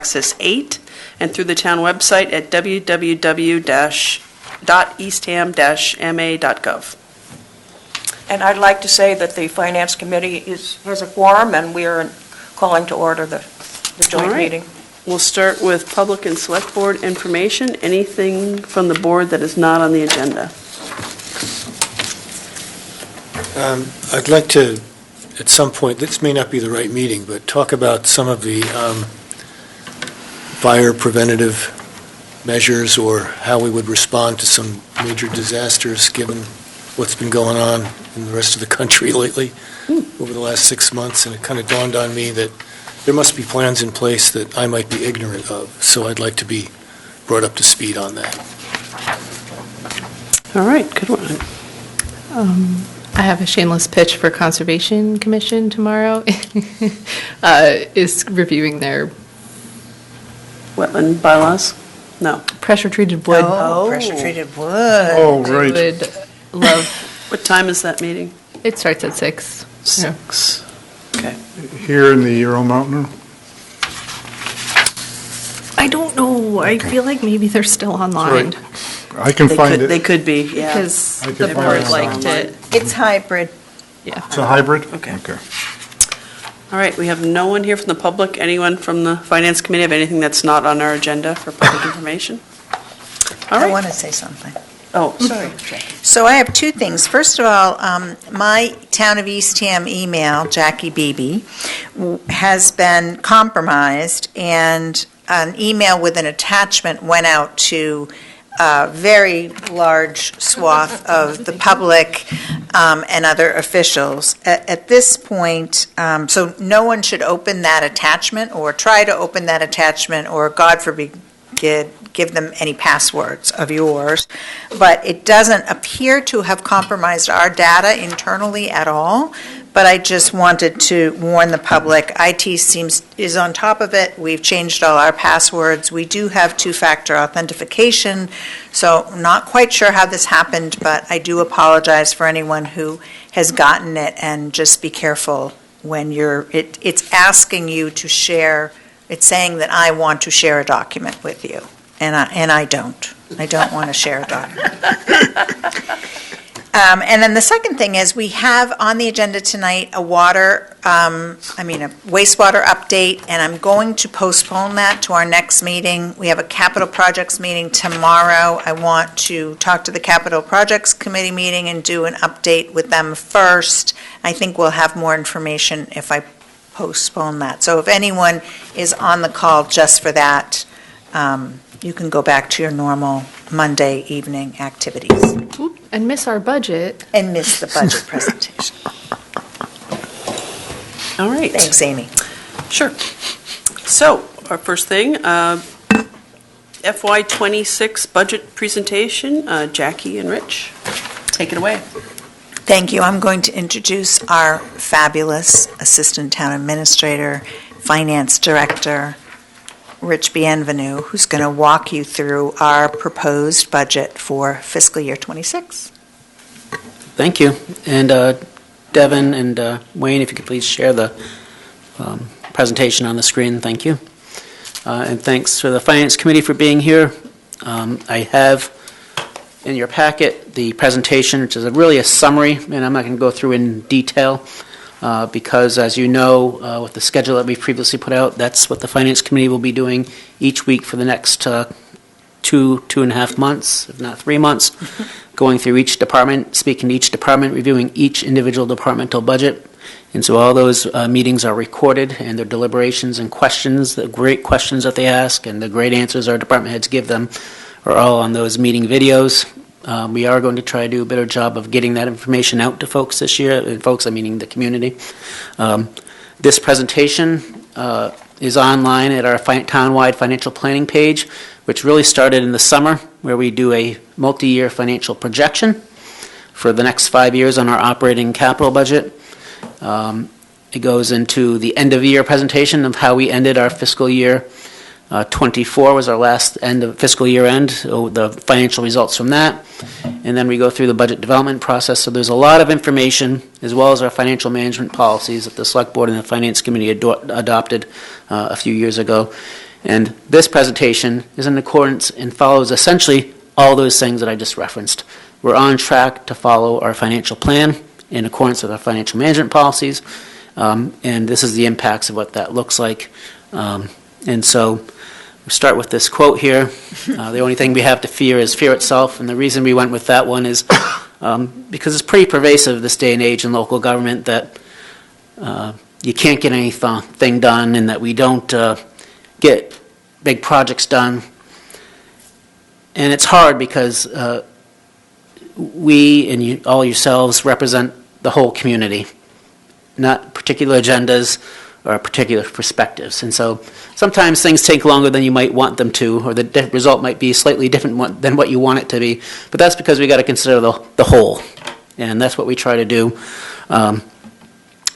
Access 8 and through the town website at www.eastham-ma.gov. And I'd like to say that the Finance Committee has a quorum, and we are calling to order the joint All right. meeting. We'll start with public and select board information. Anything from the board that is not on the agenda? I'd like to, at some point, this may not be the right meeting, but talk about some of the fire preventative measures or how we would respond to some major disasters given what's been going on in the rest of the country lately over the last 6 months. And it kind of dawned on me that there must be plans in place that I might be ignorant of. So I'd like to be brought up to speed on that. All right, good one. I have a shameless pitch for Conservation Commission tomorrow. Is reviewing their Wetland bylaws? No. pressure-treated wood. Oh, pressure-treated wood. Oh, I great. would love. What time is that meeting? It starts at 6. 6. Okay. Here in the Earl Mountain? I don't know. I feel like maybe they're still online I can find They it. could be, yeah. because I could the find board it liked online. it. It's hybrid. Yeah. It's a hybrid? Okay. Okay. All right, we have no one here from the public. Anyone from the Finance Committee have anything that's not on our agenda for public information? All I right. want to say something. Oh, sorry. So I have two things. First of all, my Town of Eastham email, Jackie Beebe, has been compromised, and an email with an attachment went out to a very large swath of the public and other officials. At this point, so no one should open that attachment or try to open that attachment or, God forbid, give them any passwords of yours, but it doesn't appear to have compromised our data internally at all. But I just wanted to warn the public. IT is on top of it. We've changed all our passwords. We do have two-factor authentication, so I'm not quite sure how this happened, but I do apologize for anyone who has gotten it, and just be careful when it's asking you to share. It's saying that I want to share a document with you, and I don't. I don't want to share a document. And then the second thing is we have on the agenda tonight a wastewater update, and I'm going to postpone that to our next meeting. We have a capital projects meeting tomorrow. I want to talk to the capital projects committee meeting and do an update with them first. I think we'll have more information if I postpone that. So if anyone is on the call just for that, you can go back to your normal Monday evening activities And miss our budget. and miss the budget presentation. All right. Thanks, Amy. Sure. So, our first thing, FY26 budget presentation. Jackie and Rich, take it away. Thank you. I'm going to introduce our fabulous Assistant Town Administrator, Finance Director, Rich Bienvenu, who's going to walk you through our proposed budget for fiscal year 26. Thank you. And Devin and Wayne, if you could please share the presentation on the screen. Thank you. And thanks to the Finance Committee for being here. I have in your packet the presentation, which is really a summary, and I'm not going to go through in detail because, as you know, with the schedule that we've previously put out, that's what the Finance Committee will be doing each week for the next 2.5 months, if not 3 months, going through each department, speaking to each department, reviewing each individual departmental budget. And so all those meetings are recorded, and their deliberations and questions, the great questions that they ask and the great answers our department heads give them are all on those meeting videos. We are going to try to do a better job of getting that information out to folks this year, and folks, I meaning the community. This presentation is online at our town-wide financial planning page, which really started in the summer, where we do a multi-year financial projection for the next 5 years on our operating capital budget. It goes into the end-of-year presentation of how we ended our fiscal year 24 was our last end of fiscal year end, so the financial results from that. And then we go through the budget development process. So there's a lot of information, as well as our financial management policies that the Select Board and the Finance Committee adopted a few years ago. And this presentation is in accordance and follows essentially all those things that I just referenced. We're on track to follow our financial plan in accordance with our financial management policies, and this is the impacts of what that looks like. And so we'll start with this quote here. The only thing we have to fear is fear itself, and the reason we went with that one is because it's pretty pervasive this day and age in local government that you can't get anything done and that we don't get big projects done. And it's hard because we and you, all yourselves represent the whole community, not particular agendas or particular perspectives. And so sometimes things take longer than you might want them to, or the result might be slightly different than what you want it to be. But that's because we got to consider the whole, and that's what we try to do.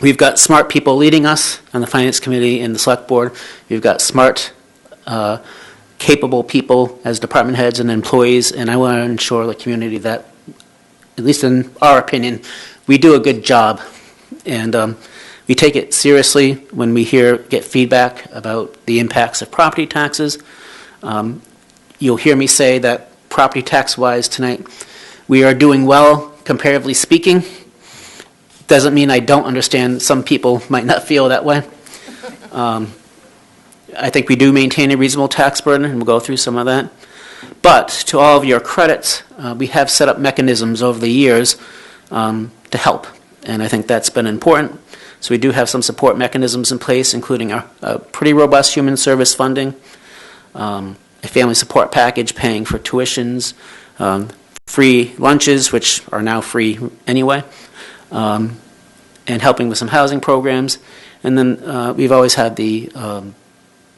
We've got smart people leading us on the Finance Committee and the Select Board. We've got smart, capable people as department heads and employees, and I want to ensure the community that, at least in our opinion, we do a good job. And we take it seriously when we get feedback about the impacts of property taxes. You'll hear me say that property tax-wise tonight, we are doing well, comparatively speaking. Doesn't mean I don't understand some people might not feel that way. I think we do maintain a reasonable tax burden, and we'll go through some of that. But to all of your credits, we have set up mechanisms over the years to help, and I think that's been important. So we do have some support mechanisms in place, including a pretty robust human service funding, a family support package paying for tuitions, free lunches, which are now free anyway, and helping with some housing programs. And then we've always had the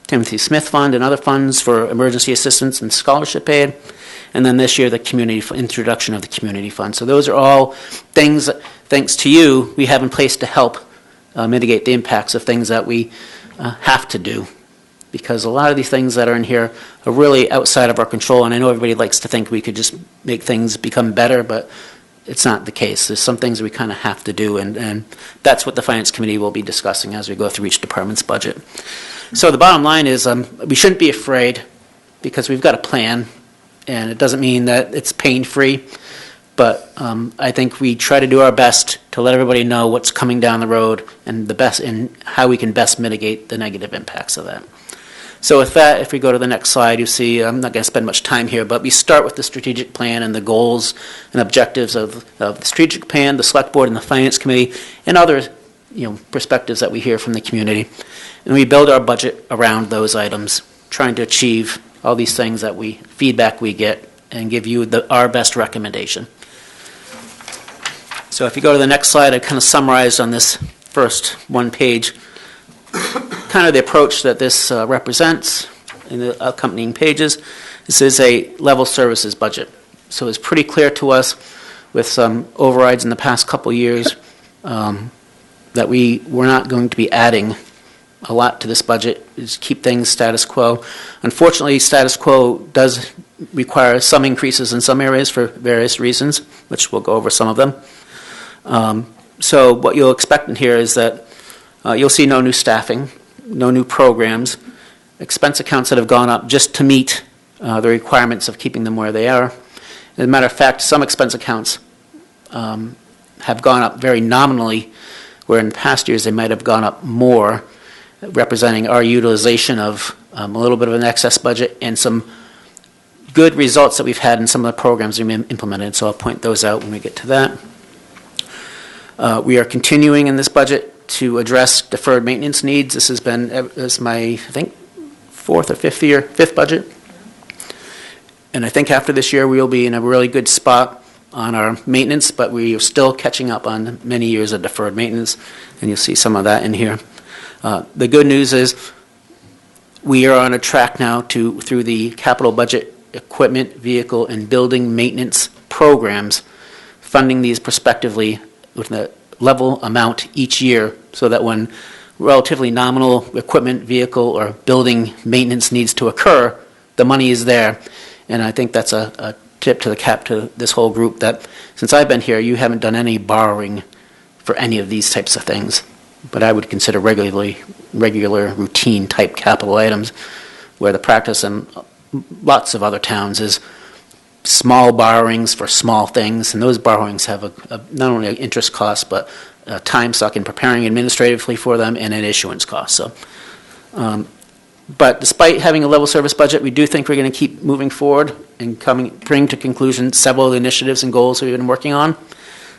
Timothy Smith Fund and other funds for emergency assistance and scholarship aid. And then this year, the introduction of the community fund. So those are all things that, thanks to you, we have in place to help mitigate the impacts of things that we have to do. Because a lot of these things that are in here are really outside of our control. And I know everybody likes to think we could just make things become better, but it's not the case. There's some things we kind of have to do, and that's what the Finance Committee will be discussing as we go through each department's budget. So the bottom line is we shouldn't be afraid because we've got a plan, and it doesn't mean that it's pain-free, but I think we try to do our best to let everybody know what's coming down the road and how we can best mitigate the negative impacts of that. So with that, if we go to the next slide, you see, I'm not going to spend much time here, but we start with the strategic plan and the goals and objectives of the strategic plan, the Select Board, and the Finance Committee, and other perspectives that we hear from the community. And we build our budget around those items, trying to achieve all these things feedback we get, and give you our best recommendation. So if you go to the next slide, I kind of summarized on this first one page kind of the approach that this represents in the accompanying pages. This is a level services budget. So it's pretty clear to us with some overrides in the past couple years that we're not going to be adding a lot to this budget. Is keep things status quo. Unfortunately, status quo does require some increases in some areas for various reasons, which we'll go over some of them. So what you'll expect in here is that you'll see no new staffing, no new programs, expense accounts that have gone up just to meet the requirements of keeping them where they are. As a matter of fact, some expense accounts have gone up very nominally, where in past years they might have gone up more, representing our utilization of a little bit of an excess budget and some good results that we've had in some of the programs we've implemented. So I'll point those out when we get to that. We are continuing in this budget to address deferred maintenance needs. This has been my, I think, fifth budget. And I think after this year we'll be in a really good spot on our maintenance, but we are still catching up on many years of deferred maintenance, and you'll see some of that in here. The good news is we are on a track now through the capital budget equipment, vehicle, and building maintenance programs, funding these prospectively with a level amount each year, so that when relatively nominal equipment, vehicle, or building maintenance needs to occur, the money is there. And I think that's a tip to the cap to this whole group that since I've been here, you haven't done any borrowing for any of these types of things. But I would consider regular routine type capital items. where the practice in lots of other towns is small borrowings for small things, and those borrowings have not only an interest cost, but time suck in preparing administratively for them and an issuance cost. So, but despite having a level service budget, we do think we're going to keep moving forward and bring to conclusion several of the initiatives and goals we've been working on.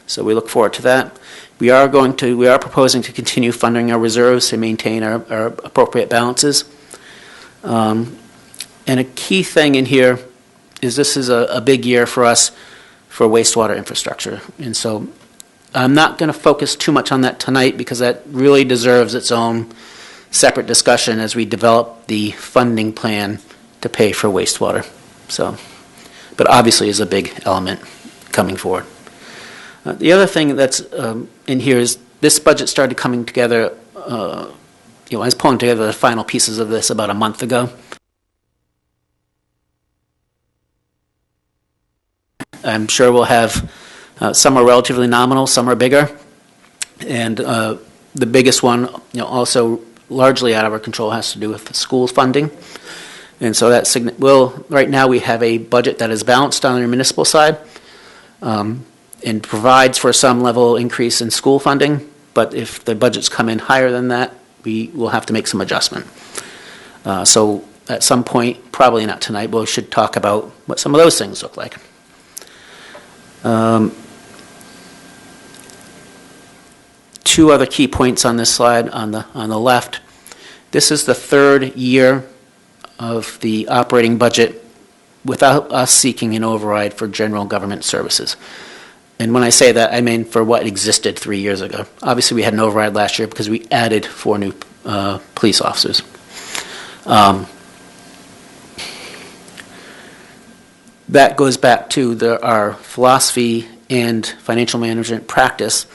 So we look forward to that. We are proposing to continue funding our reserves to maintain our appropriate balances. And a key thing in here is this is a big year for us for wastewater infrastructure. And so I'm not going to focus too much on that tonight because that really deserves its own separate discussion as we develop the funding plan to pay for wastewater. So, but obviously is a big element coming forward. The other thing that's in here is this budget started coming together, I was pulling together the final pieces of this about a month ago. I'm sure we'll have some are relatively nominal, some are bigger, and the biggest one, also largely out of our control, has to do with the school funding. And so that right now we have a budget that is balanced on the municipal side and provides for some level increase in school funding, but if the budgets come in higher than that, we will have to make some adjustment. So at some point, probably not tonight, but we should talk about what some of those things look like. Two other key points on this slide on the left. This is the third year of the operating budget without us seeking an override for general government services. And when I say that, I mean for what existed 3 years ago. Obviously, we had an override last year because we added 4 new police officers. That goes back to our philosophy and financial management practice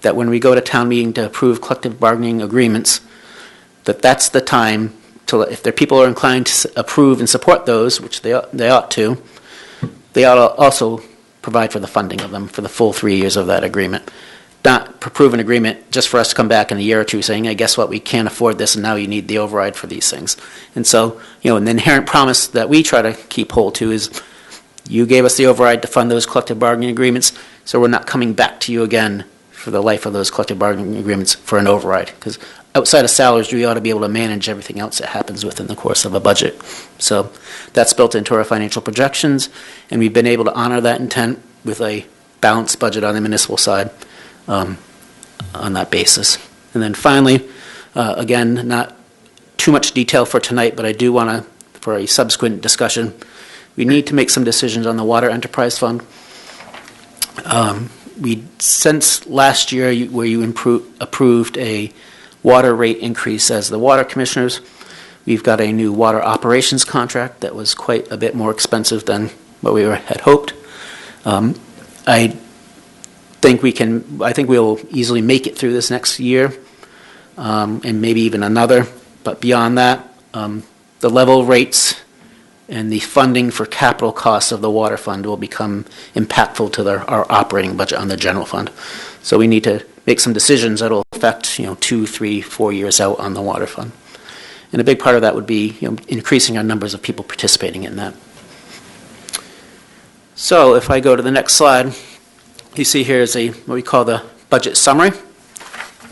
that when we go to town meeting to approve collective bargaining agreements, that's the time to, if the people are inclined to approve and support those, which they ought to also provide for the funding of them for the full 3 years of that agreement. Not approve an agreement just for us to come back in a year or two saying, hey, guess what, we can't afford this and now you need the override for these things. And so, an inherent promise that we try to keep hold to is you gave us the override to fund those collective bargaining agreements, so we're not coming back to you again for the life of those collective bargaining agreements for an override. Because outside of salaries, we ought to be able to manage everything else that happens within the course of a budget. So that's built into our financial projections, and we've been able to honor that intent with a balanced budget on the municipal side on that basis. And then finally, again, not too much detail for tonight, but I do want to, for a subsequent discussion, we need to make some decisions on the Water Enterprise Fund. Since last year, where you approved a water rate increase as the water commissioners, we've got a new water operations contract that was quite a bit more expensive than what we had hoped. I think we'll easily make it through this next year, and maybe even another. But beyond that, the level rates and the funding for capital costs of the water fund will become impactful to our operating budget on the general fund. So we need to make some decisions that will affect 2, 3, 4 years out on the water fund. And a big part of that would be increasing our numbers of people participating in that. So if I go to the next slide, you see here is what we call the budget summary.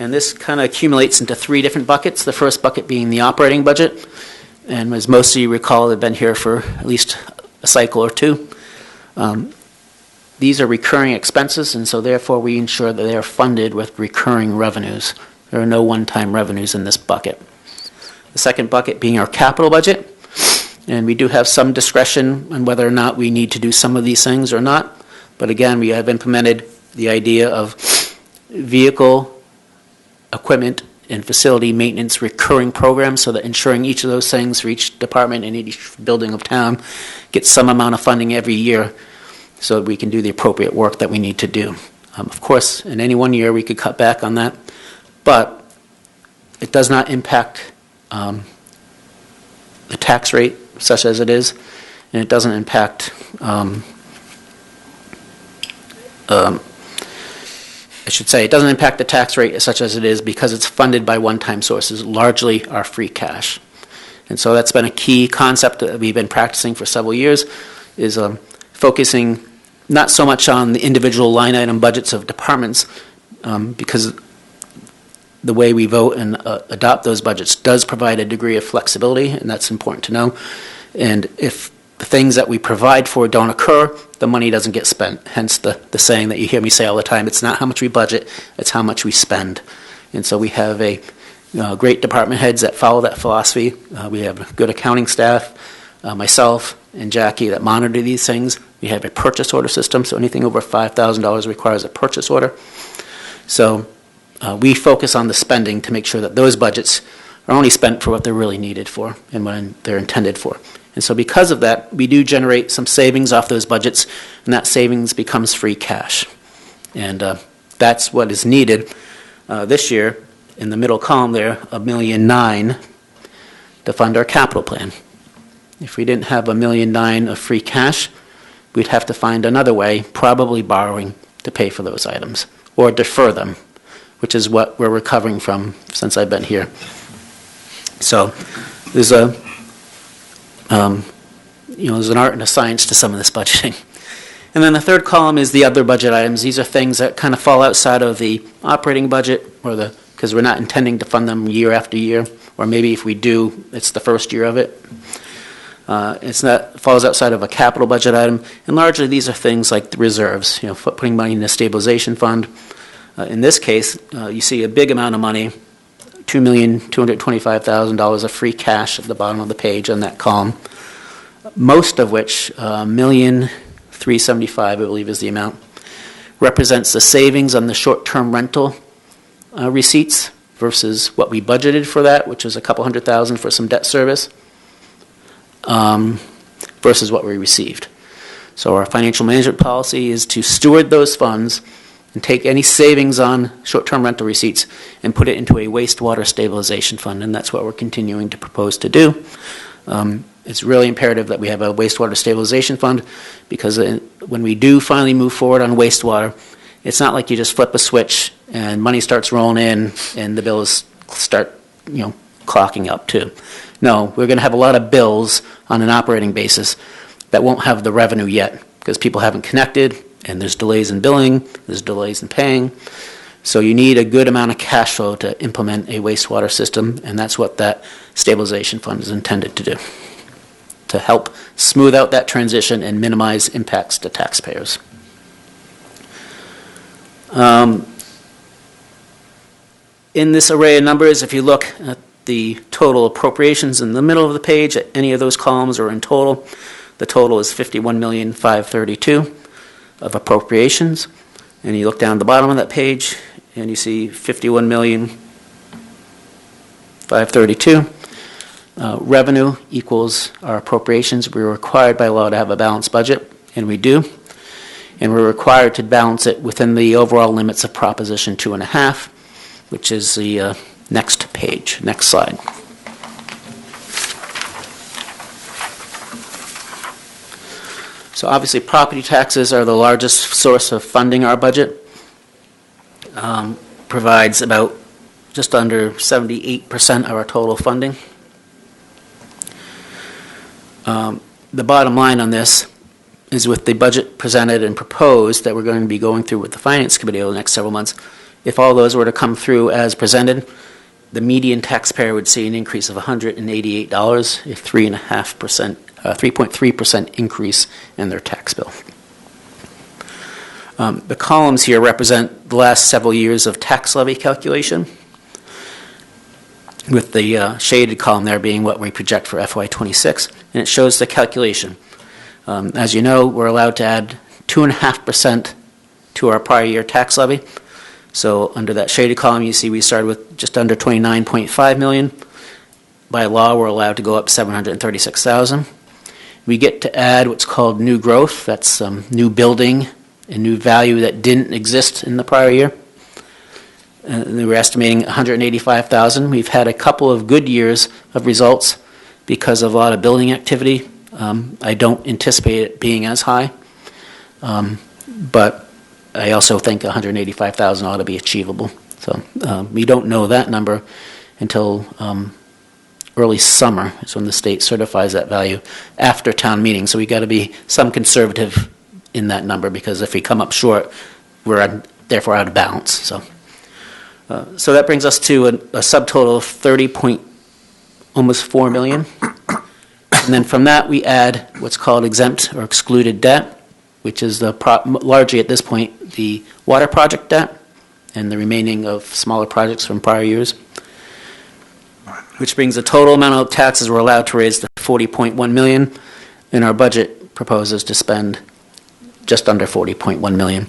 And this kind of accumulates into 3 different buckets. The first bucket being the operating budget. And as most of you recall, they've been here for at least a cycle or 2. These are recurring expenses, and so therefore we ensure that they are funded with recurring revenues. There are no one-time revenues in this bucket. The second bucket being our capital budget, and we do have some discretion on whether or not we need to do some of these things or not. But again, we have implemented the idea of vehicle, equipment, and facility maintenance recurring programs, so that ensuring each of those things for each department and each building of town gets some amount of funding every year so that we can do the appropriate work that we need to do. Of course, in any one year we could cut back on that, but it does not impact the tax rate such as it is, and it doesn't impact it doesn't impact the tax rate such as it is because it's funded by one-time sources, largely our free cash. And so that's been a key concept that we've been practicing for several years, is focusing not so much on the individual line item budgets of departments, because the way we vote and adopt those budgets does provide a degree of flexibility, and that's important to know. And if the things that we provide for don't occur, the money doesn't get spent. Hence the saying that you hear me say all the time, it's not how much we budget, it's how much we spend. And so we have great department heads that follow that philosophy. We have a good accounting staff, myself and Jackie, that monitor these things. We have a purchase order system, so anything over $5,000 requires a purchase order. So we focus on the spending to make sure that those budgets are only spent for what they're really needed for and when they're intended for. And so because of that, we do generate some savings off those budgets, and that savings becomes free cash. And that's what is needed this year. In the middle column there, $1.9 million to fund our capital plan. If we didn't have $1.9 million of free cash, we'd have to find another way, probably borrowing, to pay for those items or defer them, which is what we're recovering from since I've been here. So there's there's an art and a science to some of this budgeting. And then the third column is the other budget items. These are things that kind of fall outside of the operating budget, or because we're not intending to fund them year after year, or maybe if we do, it's the first year of it. It falls outside of a capital budget item, and largely these are things like the reserves, putting money in the stabilization fund. In this case, you see a big amount of money, $2,225,000 of free cash at the bottom of the page on that column, most of which, $1,375,000, I believe is the amount, represents the savings on the short-term rental receipts versus what we budgeted for that, which was a couple $100,000 for some debt service, versus what we received. So our financial management policy is to steward those funds and take any savings on short-term rental receipts and put it into a wastewater stabilization fund, and that's what we're continuing to propose to do. It's really imperative that we have a wastewater stabilization fund, because when we do finally move forward on wastewater, it's not like you just flip a switch and money starts rolling in and the bills start, clocking up too. No, we're going to have a lot of bills on an operating basis that won't have the revenue yet because people haven't connected, and there's delays in billing, there's delays in paying. So you need a good amount of cash flow to implement a wastewater system, and that's what that stabilization fund is intended to do, to help smooth out that transition and minimize impacts to taxpayers. In this array of numbers, if you look at the total appropriations in the middle of the page, at any of those columns or in total, the total is $51,532,000 of appropriations. And you look down at the bottom of that page, and you see $51,532,000. Revenue equals our appropriations. We're required by law to have a balanced budget, and we do. And we're required to balance it within the overall limits of Proposition 2.5, which is the next page, next slide. So obviously property taxes are the largest source of funding our budget. Provides about just under 78% of our total funding. The bottom line on this is, with the budget presented and proposed that we're going to be going through with the Finance Committee over the next several months, if all those were to come through as presented, the median taxpayer would see an increase of $188, a 3.3% increase in their tax bill. The columns here represent the last several years of tax levy calculation, with the shaded column there being what we project for FY26, and it shows the calculation. As you know, we're allowed to add 2.5% to our prior year tax levy. So under that shaded column, you see we started with just under $29.5 million. By law, we're allowed to go up $736,000. We get to add what's called new growth. That's new building and new value that didn't exist in the prior year. And we're estimating $185,000. We've had a couple of good years of results because of a lot of building activity. I don't anticipate it being as high, but I also think $185,000 ought to be achievable. So we don't know that number until early summer is when the state certifies that value after town meeting. So we got to be some conservative in that number, because if we come up short, we're therefore out of balance. So that brings us to a subtotal of almost 4 million. And then from that, we add what's called exempt or excluded debt, which is largely at this point the water project debt and the remaining of smaller projects from prior years, which brings the total amount of taxes we're allowed to raise to 40.1 million, and our budget proposes to spend just under 40.1 million,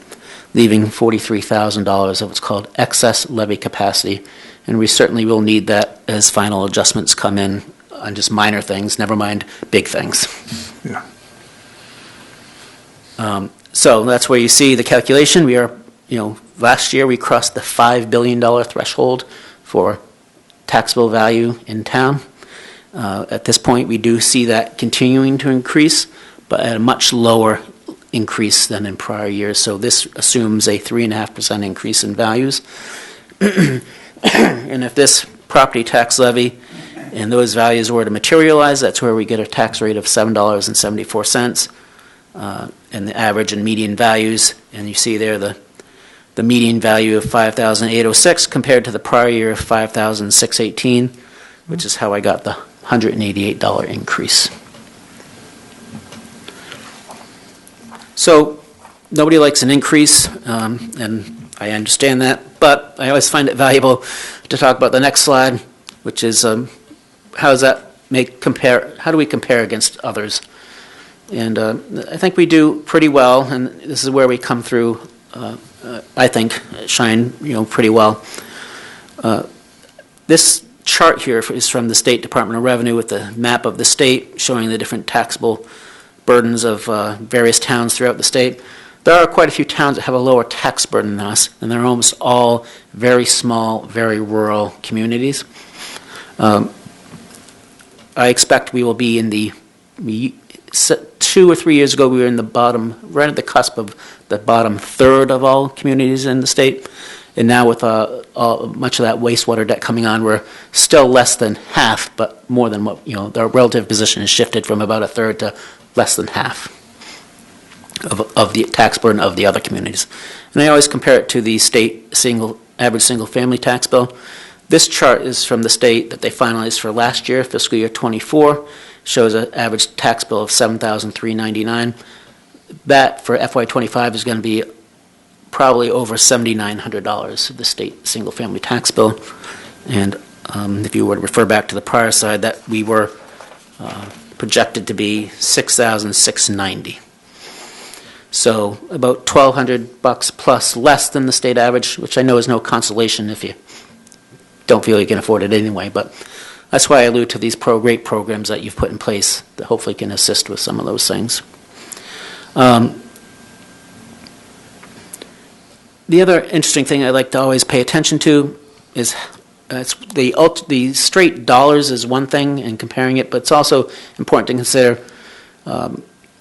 leaving $43,000 of what's called excess levy capacity, and we certainly will need that as final adjustments come in on just minor things, never mind big things. Yeah. So that's where you see the calculation. We are, last year we crossed the $5 billion threshold for taxable value in town. At this point, we do see that continuing to increase, but at a much lower increase than in prior years. So this assumes a 3.5% increase in values. And if this property tax levy and those values were to materialize, that's where we get a tax rate of $7.74, and the average and median values. And you see there the median value of $5,806 compared to the prior year of $5,618, which is how I got the $188 increase. So nobody likes an increase, and I understand that, but I always find it valuable to talk about the next slide, which is how do we compare against others? And I think we do pretty well, and this is where we come through, I think, shine pretty well. This chart here is from the State Department of Revenue with the map of the state showing the different taxable burdens of various towns throughout the state. There are quite a few towns that have a lower tax burden than us, and they're almost all very small, very rural communities. I expect we will be in 2 or 3 years ago, we were in the bottom, right at the cusp of the bottom third of all communities in the state. And now with much of that wastewater debt coming on, we're still less than half, but more than what, the relative position has shifted from about a third to less than half of the tax burden of the other communities. And I always compare it to the state average single-family tax bill. This chart is from the state that they finalized for last year, fiscal year 24, shows an average tax bill of $7,399. That for FY25 is going to be probably over $7,900, the state single-family tax bill. And if you were to refer back to the prior slide, that we were projected to be $6,690. So about $1,200 plus less than the state average, which I know is no consolation if you don't feel you can afford it anyway, but that's why I allude to these great programs that you've put in place that hopefully can assist with some of those things. The other interesting thing I like to always pay attention to is the straight dollars is one thing in comparing it, but it's also important to consider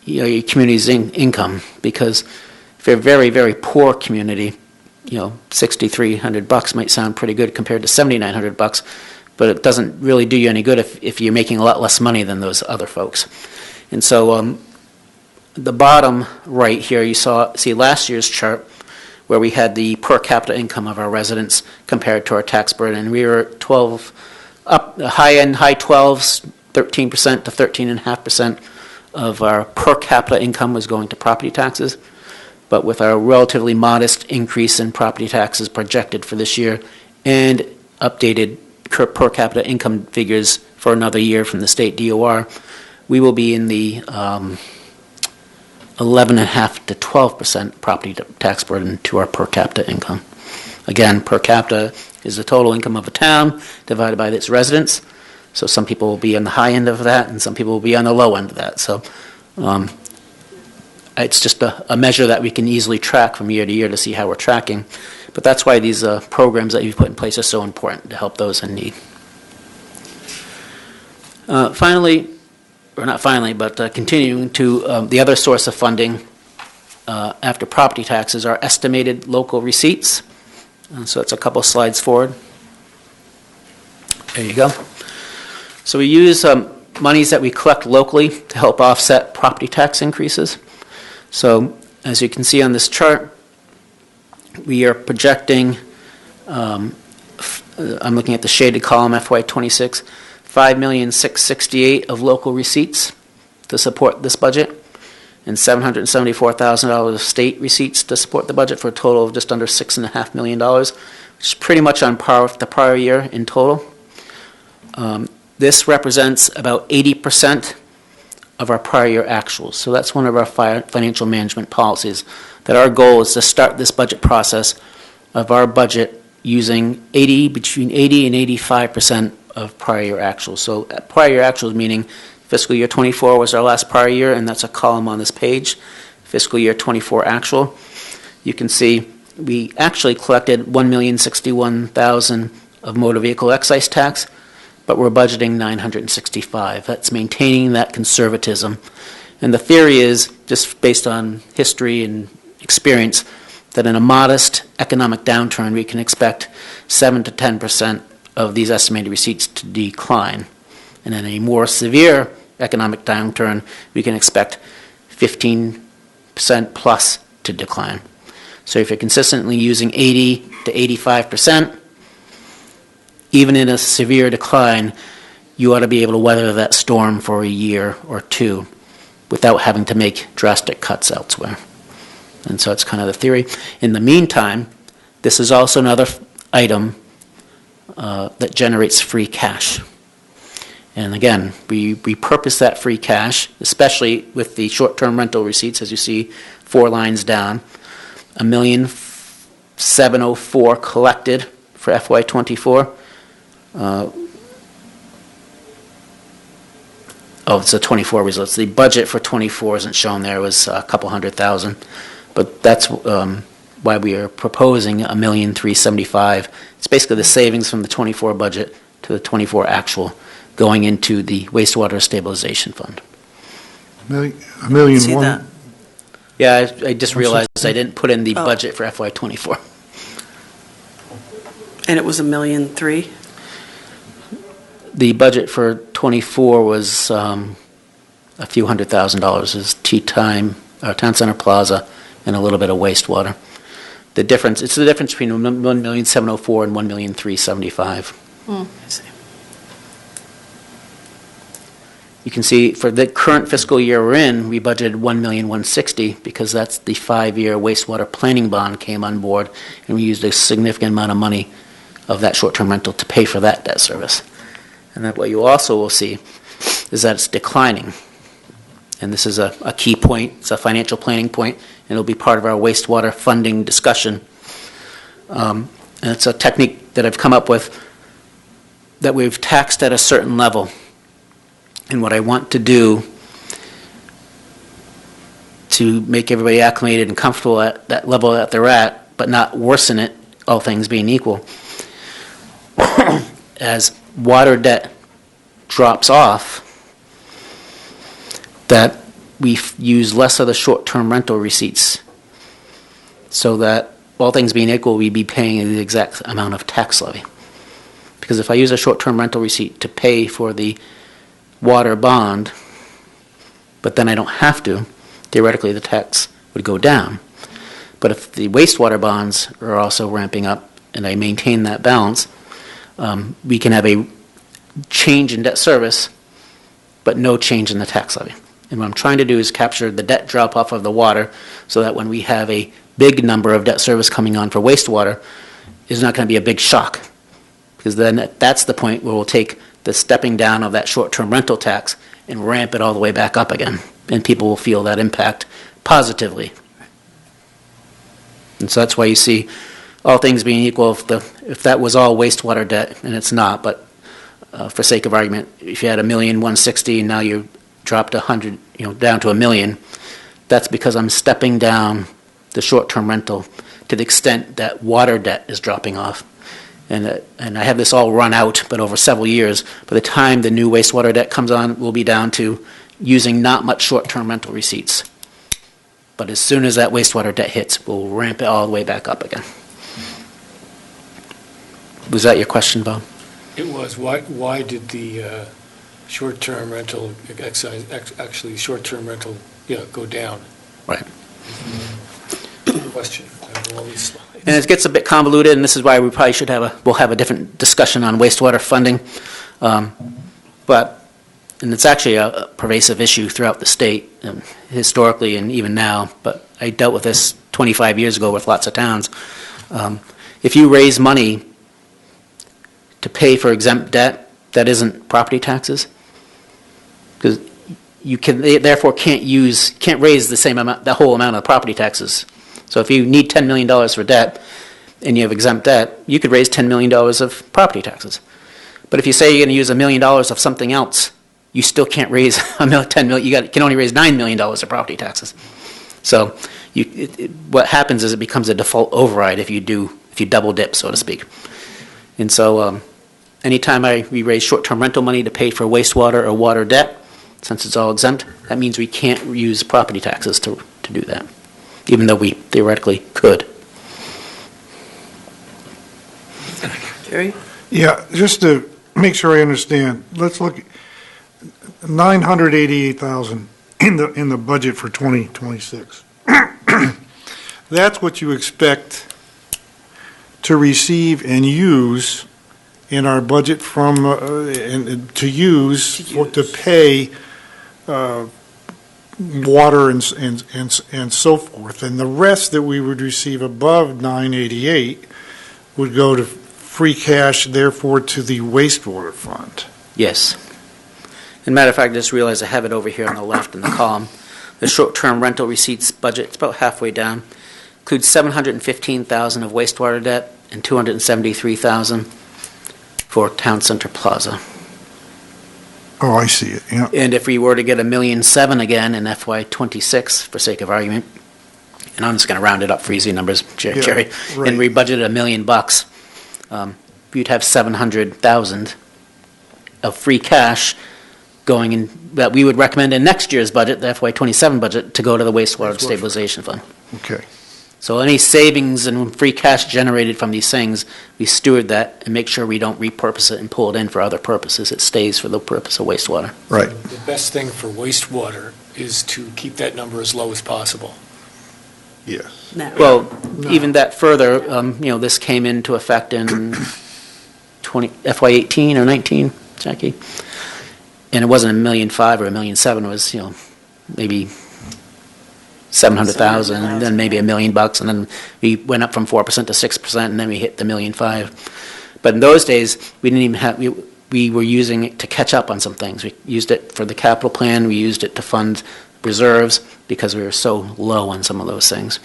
your community's income, because if you're a very, very poor community, $6,300 might sound pretty good compared to $7,900, but it doesn't really do you any good if you're making a lot less money than those other folks. And so the bottom right here, you see last year's chart where we had the per capita income of our residents compared to our tax burden, and we were high 12s, 13% to 13.5% of our per capita income was going to property taxes. But with our relatively modest increase in property taxes projected for this year and updated per capita income figures for another year from the state DOR, we will be in the 11.5% to 12% property tax burden to our per capita income. Again, per capita is the total income of a town divided by its residents. So some people will be on the high end of that, and some people will be on the low end of that. So it's just a measure that we can easily track from year to year to see how we're tracking. But that's why these programs that you've put in place are so important to help those in need. Continuing to the other source of funding after property taxes are estimated local receipts. So it's a couple slides forward. There you go. So we use monies that we collect locally to help offset property tax increases. So as you can see on this chart, we are projecting, I'm looking at the shaded column, FY26, $5,668,000 of local receipts to support this budget, and $774,000 of state receipts to support the budget, for a total of just under $6.5 million, which is pretty much on par with the prior year in total. This represents about 80% of our prior year actuals. So that's one of our financial management policies, that our goal is to start this budget process of our budget using between 80 and 85% of prior year actuals. So prior year actuals meaning fiscal year 24 was our last prior year, and that's a column on this page. Fiscal year 24 actual. You can see we actually collected $1,061,000 of motor vehicle excise tax, but we're budgeting $965,000. That's maintaining that conservatism. And the theory is, just based on history and experience, that in a modest economic downturn, we can expect 7 to 10% of these estimated receipts to decline. And in a more severe economic downturn, we can expect 15% plus to decline. So if you're consistently using 80 to 85%, even in a severe decline, you ought to be able to weather that storm for a year or two without having to make drastic cuts elsewhere. And so it's kind of the theory. In the meantime, this is also another item that generates free cash. And again, we repurpose that free cash, especially with the short-term rental receipts, as you see 4 lines down. $1,704,000 collected for FY24. It's the 24 results. The budget for 24 isn't shown there. It was a couple $100,000. But that's why we are proposing $1,375,000. It's basically the savings from the 24 budget to the 24 actual going into the wastewater stabilization fund. A million See one. that? Yeah, I just realized I didn't put in the budget for FY24. And it was $1,003,000? The budget for 24 was a few $100,000. Is tea time, Town Center Plaza, and a little bit of wastewater. The difference, it's the difference between $1,704,000 and $1,375,000. I see. You can see for the current fiscal year we're in, we budgeted $1,160,000 because that's the 5-year wastewater planning bond came on board, and we used a significant amount of money of that short-term rental to pay for that debt service. And that what you also will see is that it's declining. And this is a key point. It's a financial planning point, and it'll be part of our wastewater funding discussion. And it's a technique that I've come up with that we've taxed at a certain level. And what I want to do to make everybody acclimated and comfortable at that level that they're at, but not worsen it, all things being equal, as water debt drops off, that we use less of the short-term rental receipts, so that all things being equal, we'd be paying the exact amount of tax levy. Because if I use a short-term rental receipt to pay for the water bond, but then I don't have to, theoretically the tax would go down. But if the wastewater bonds are also ramping up and I maintain that balance, we can have a change in debt service, but no change in the tax levy. And what I'm trying to do is capture the debt drop off of the water, so that when we have a big number of debt service coming on for wastewater, it's not going to be a big shock. Because then that's the point where we'll take the stepping down of that short-term rental tax and ramp it all the way back up again. And people will feel that impact positively. And so that's why you see, all things being equal, if that was all wastewater debt, and it's not, but for sake of argument, if you had $1,160,000 and now you dropped $100,000, down to $1 million, that's because I'm stepping down the short-term rental to the extent that water debt is dropping off. And I have this all run out, but over several years. By the time the new wastewater debt comes on, we'll be down to using not much short-term rental receipts. But as soon as that wastewater debt hits, we'll ramp it all the way back up again. Was that your question, Bob? It was. Why did the short-term rental excise, actually, short-term rental, go down. Right. Question. I have all these slides. And it gets a bit convoluted, and this is why we probably should we'll have a different discussion on wastewater funding. And it's actually a pervasive issue throughout the state, historically and even now, but I dealt with this 25 years ago with lots of towns. If you raise money to pay for exempt debt, that isn't property taxes, because therefore can't raise the same amount, the whole amount of property taxes. So if you need $10 million for debt and you have exempt debt, you could raise $10 million of property taxes. But if you say you're going to use $1 million of something else, you still can't raise $10 million. You can only raise $9 million of property taxes. So what happens is it becomes a default override if you double dip, so to speak. And so anytime we raise short-term rental money to pay for wastewater or water debt, since it's all exempt, that means we can't use property taxes to do that, even though we theoretically could. Jerry? Yeah, just to make sure I understand, let's look, 988,000 in the budget for 2026. That's what you expect to receive and use in our budget from, to pay water and so forth. And the rest that we would receive above 988 would go to free cash, therefore to the wastewater fund. Yes. As a matter of fact, I just realized I have it over here on the left in the column. The short-term rental receipts budget, it's about halfway down, includes $715,000 of wastewater debt and $273,000 for Town Center Plaza. Oh, I see it, yeah. And if we were to get $1.7 million again in FY26, for sake of argument, and I'm just going to round it up for easy numbers, Jerry, right. and we budgeted $1 million, you'd have $700,000 of free cash going in that we would recommend in next year's budget, the FY27 budget, to go to the wastewater stabilization fund. Okay. So any savings and free cash generated from these things, we steward that and make sure we don't repurpose it and pull it in for other purposes. It stays for the purpose of wastewater. Right. The best thing for wastewater is to keep that number as low as possible. Yes. No. Well, even that further, this came into effect in FY18 or 19, Jackie, and it wasn't $1.5 million or $1.7 million. It was, maybe 700,000, and then maybe $1 million, and then we went up from 4% to 6%, and then we hit the $1.5 million. But in those days, we didn't even have. We were using it to catch up on some things. We used it for the capital plan. We used it to fund reserves because we were so low on some of those things.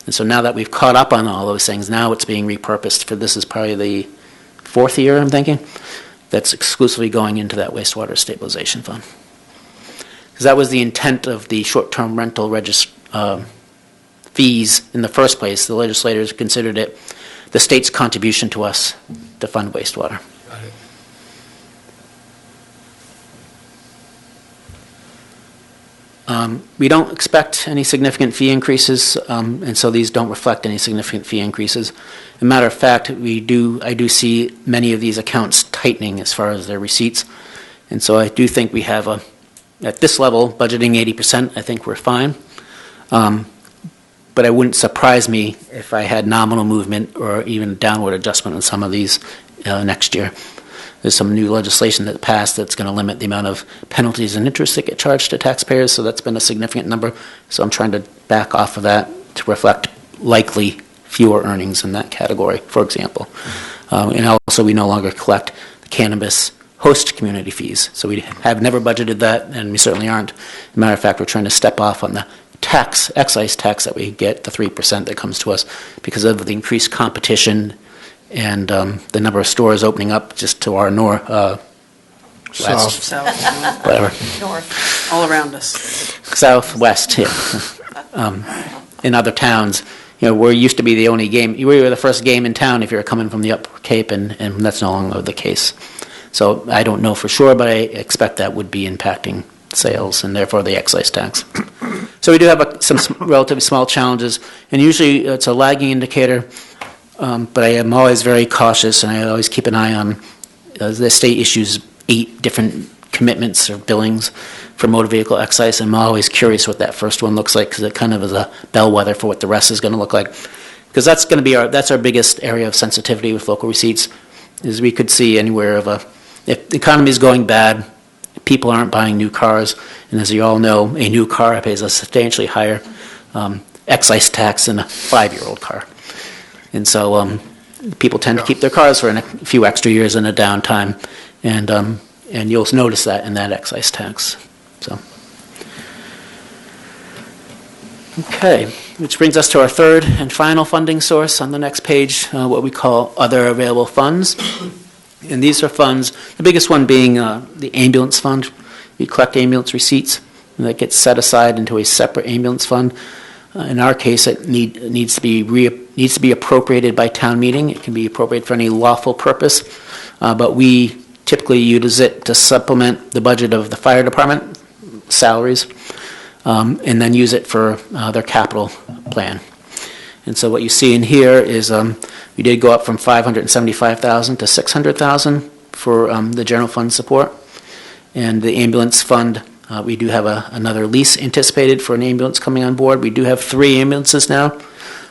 And so now that we've caught up on all those things, now it's being repurposed for. This is probably the 4th year, I'm thinking, that's exclusively going into that wastewater stabilization fund. Because that was the intent of the short-term rental fees in the first place. The legislators considered it the state's contribution to us to fund wastewater. Got it. We don't expect any significant fee increases, and so these don't reflect any significant fee increases. As a matter of fact, I do see many of these accounts tightening as far as their receipts, and so I do think we have at this level, budgeting 80%, I think we're fine. But it wouldn't surprise me if I had nominal movement or even a downward adjustment on some of these next year. There's some new legislation that passed that's going to limit the amount of penalties and interest that get charged to taxpayers, so that's been a significant number. So I'm trying to back off of that to reflect likely fewer earnings in that category, for example. And also, we no longer collect the cannabis host community fees. So we have never budgeted that, and we certainly aren't. As a matter of fact, we're trying to step off on the excise tax that we get, the 3% that comes to us, because of the increased competition and the number of stores opening up just to our west, South, whatever, North. all around us. southwest, yeah. In other towns, we used to be the only game. We were the first game in town if you were coming from the Upper Cape, and that's no longer the case. So I don't know for sure, but I expect that would be impacting sales and therefore the excise tax. So we do have some relatively small challenges, and usually it's a lagging indicator, but I am always very cautious, and I always keep an eye on the state issues 8 different commitments or billings for motor vehicle excise. I'm always curious what that first one looks like because it kind of is a bellwether for what the rest is going to look like. Because that's going to be that's our biggest area of sensitivity with local receipts, is we could see anywhere of if the economy is going bad, people aren't buying new cars, and as you all know, a new car pays a substantially higher excise tax than a 5-year-old car. And so people tend to keep their cars for a few extra years in a downtime, and you'll notice that in that excise tax. So, okay, which brings us to our third and final funding source on the next page, what we call other available funds. And these are funds, the biggest one being the ambulance fund. We collect ambulance receipts, and that gets set aside into a separate ambulance fund. In our case, it needs to be appropriated by town meeting. It can be appropriated for any lawful purpose, but we typically use it to supplement the budget of the fire department salaries, and then use it for their capital plan. And so what you see in here is we did go up from $575,000 to $600,000 for the general fund support, and the ambulance fund. We do have another lease anticipated for an ambulance coming on board. We do have 3 ambulances now.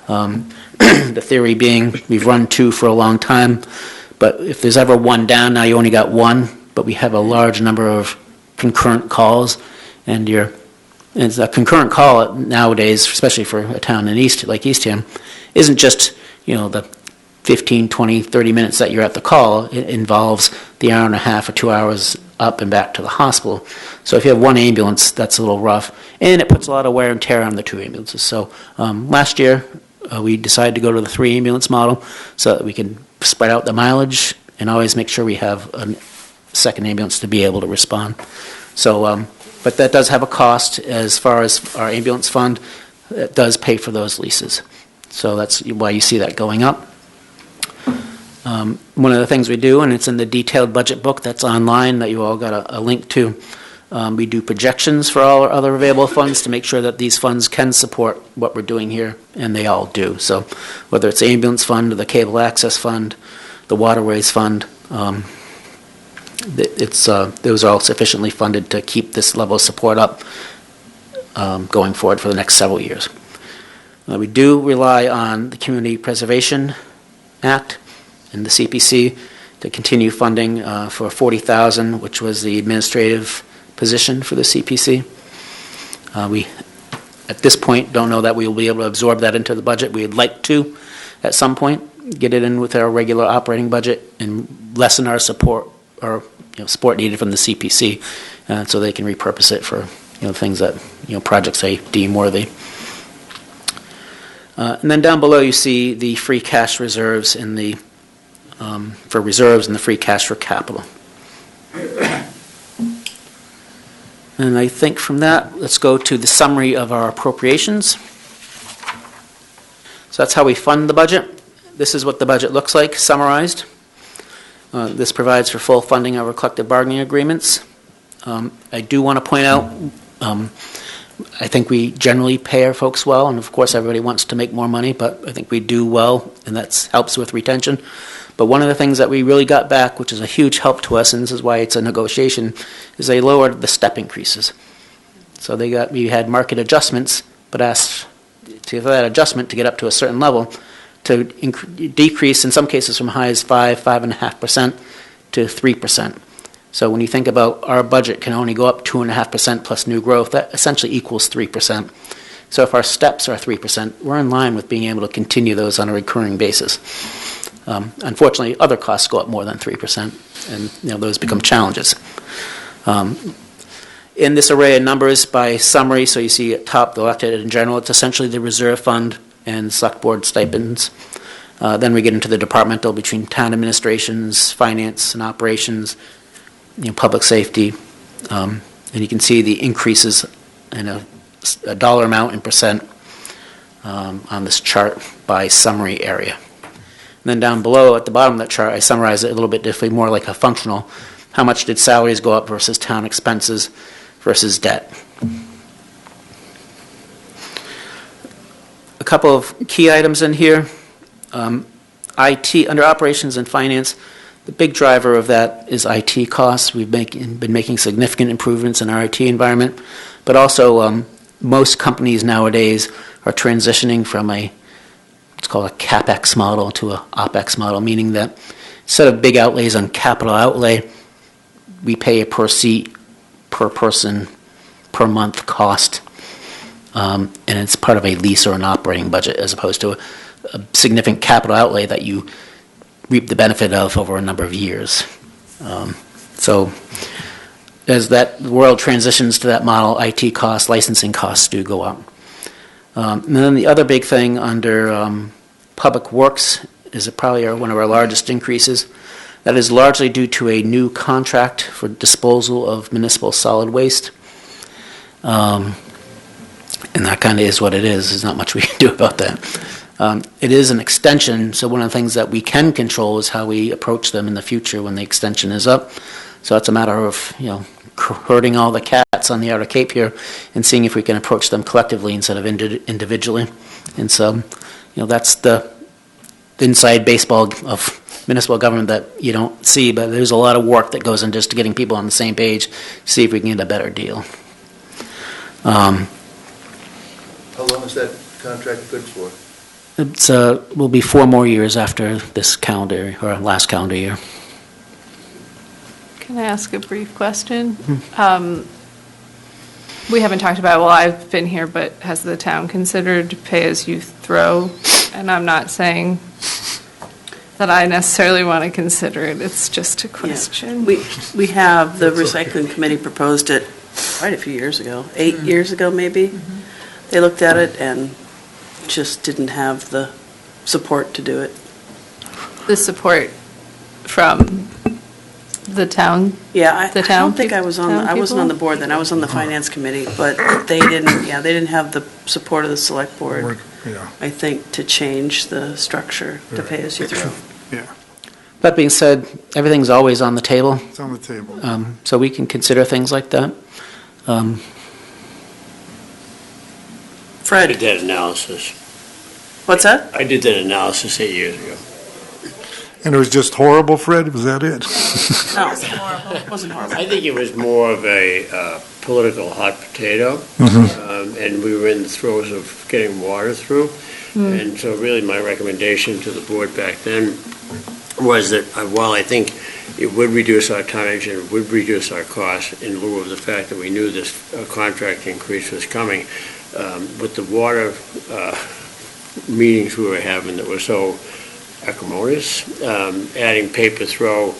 The theory being we've run 2 for a long time, but if there's ever one down, now you only got 1, but we have a large number of concurrent calls, and it's a concurrent call nowadays, especially for a town in like Eastham, isn't just the 15, 20, 30 minutes that you're at the call. It involves the hour and a half or 2 hours up and back to the hospital. So if you have 1 ambulance, that's a little rough, and it puts a lot of wear and tear on the 2 ambulances. So last year, we decided to go to the 3 ambulance model so that we can spread out the mileage and always make sure we have a second ambulance to be able to respond. So, but that does have a cost as far as our ambulance fund. It does pay for those leases. So that's why you see that going up. One of the things we do, and it's in the detailed budget book that's online that you all got a link to, we do projections for all our other available funds to make sure that these funds can support what we're doing here, and they all do. So whether it's the ambulance fund, or the cable access fund, the waterways fund, those are all sufficiently funded to keep this level of support up going forward for the next several years. We do rely on the Community Preservation Act and the CPC to continue funding for $40,000, which was the administrative position for the CPC. We, at this point, don't know that we will be able to absorb that into the budget. We'd like to, at some point, get it in with our regular operating budget and lessen our support or support needed from the CPC, so they can repurpose it for things that projects they deem worthy. And then down below you see the free cash reserves in the for reserves and the free cash for capital. And I think from that, let's go to the summary of our appropriations. So that's how we fund the budget. This is what the budget looks like, summarized. This provides for full funding of our collective bargaining agreements. I do want to point out, I think we generally pay our folks well, and of course everybody wants to make more money, but I think we do well, and that helps with retention. But one of the things that we really got back, which is a huge help to us, and this is why it's a negotiation, is they lowered the step increases. So we had market adjustments, but asked for that adjustment to get up to a certain level to decrease, in some cases, from high as 5.5% to 3%. So when you think about our budget can only go up 2.5% plus new growth, that essentially equals 3%. So if our steps are 3%, we're in line with being able to continue those on a recurring basis. Unfortunately, other costs go up more than 3%, and those become challenges. In this array of numbers by summary, so you see at top, the elected in general, it's essentially the reserve fund and select board stipends. Then we get into the departmental between town administrations, finance and operations, public safety, and you can see the increases in a dollar amount and percent on this chart by summary area. And then down below at the bottom of that chart, I summarize it a little bit differently, more like a functional. How much did salaries go up versus town expenses versus debt? A couple of key items in here. IT, under operations and finance, The big driver of that is IT costs. We've been making significant improvements in our IT environment, but also most companies nowadays are transitioning from what's called a CapEx model to a OpEx model, meaning that instead of big outlays on capital outlay, we pay a per seat, per person, per month cost, and it's part of a lease or an operating budget as opposed to a significant capital outlay that you reap the benefit of over a number of years. So as that world transitions to that model, IT costs, licensing costs do go up. And then the other big thing under Public Works is probably one of our largest increases. That is largely due to a new contract for disposal of municipal solid waste. And that kind of is what it is. There's not much we can do about that. It is an extension, so one of the things that we can control is how we approach them in the future when the extension is up. So it's a matter of, herding all the cats on the Outer Cape here and seeing if we can approach them collectively instead of individually. And so, that's the inside baseball of municipal government that you don't see, but there's a lot of work that goes into just getting people on the same page, see if we can get a better deal. How long is that contract good for? It's will be 4 more years after this calendar, or last calendar year. Can I ask a brief question? We haven't talked about, well, I've been here, but has the town considered pay-as-you-throw? And I'm not saying that I necessarily want to consider it, it's just a question. Yeah. We have, the recycling committee proposed it quite a few years ago, 8 years ago maybe. They looked at it and just didn't have the support to do it. The support from the town? Yeah, I The town don't think I was on, town I wasn't on the people? board then, I was on the finance committee, but they didn't have the support of the select board, Yeah, I think, to change the structure to pay as you throw. yeah, That being said, everything's always on the table, it's on the table. so we can consider things like that. I Fred, did that analysis. what's that? I did that analysis 8 years ago. And it was just horrible, Fred, was that it? No, it wasn't horrible. I think it was more of a political hot potato, and we were in the throes of getting water through. And so really my recommendation to the board back then was that while I think it would reduce our tonnage and it would reduce our costs in lieu of the fact that we knew this contract increase was coming, with the water meetings we were having that were so acrimonious, adding paper throw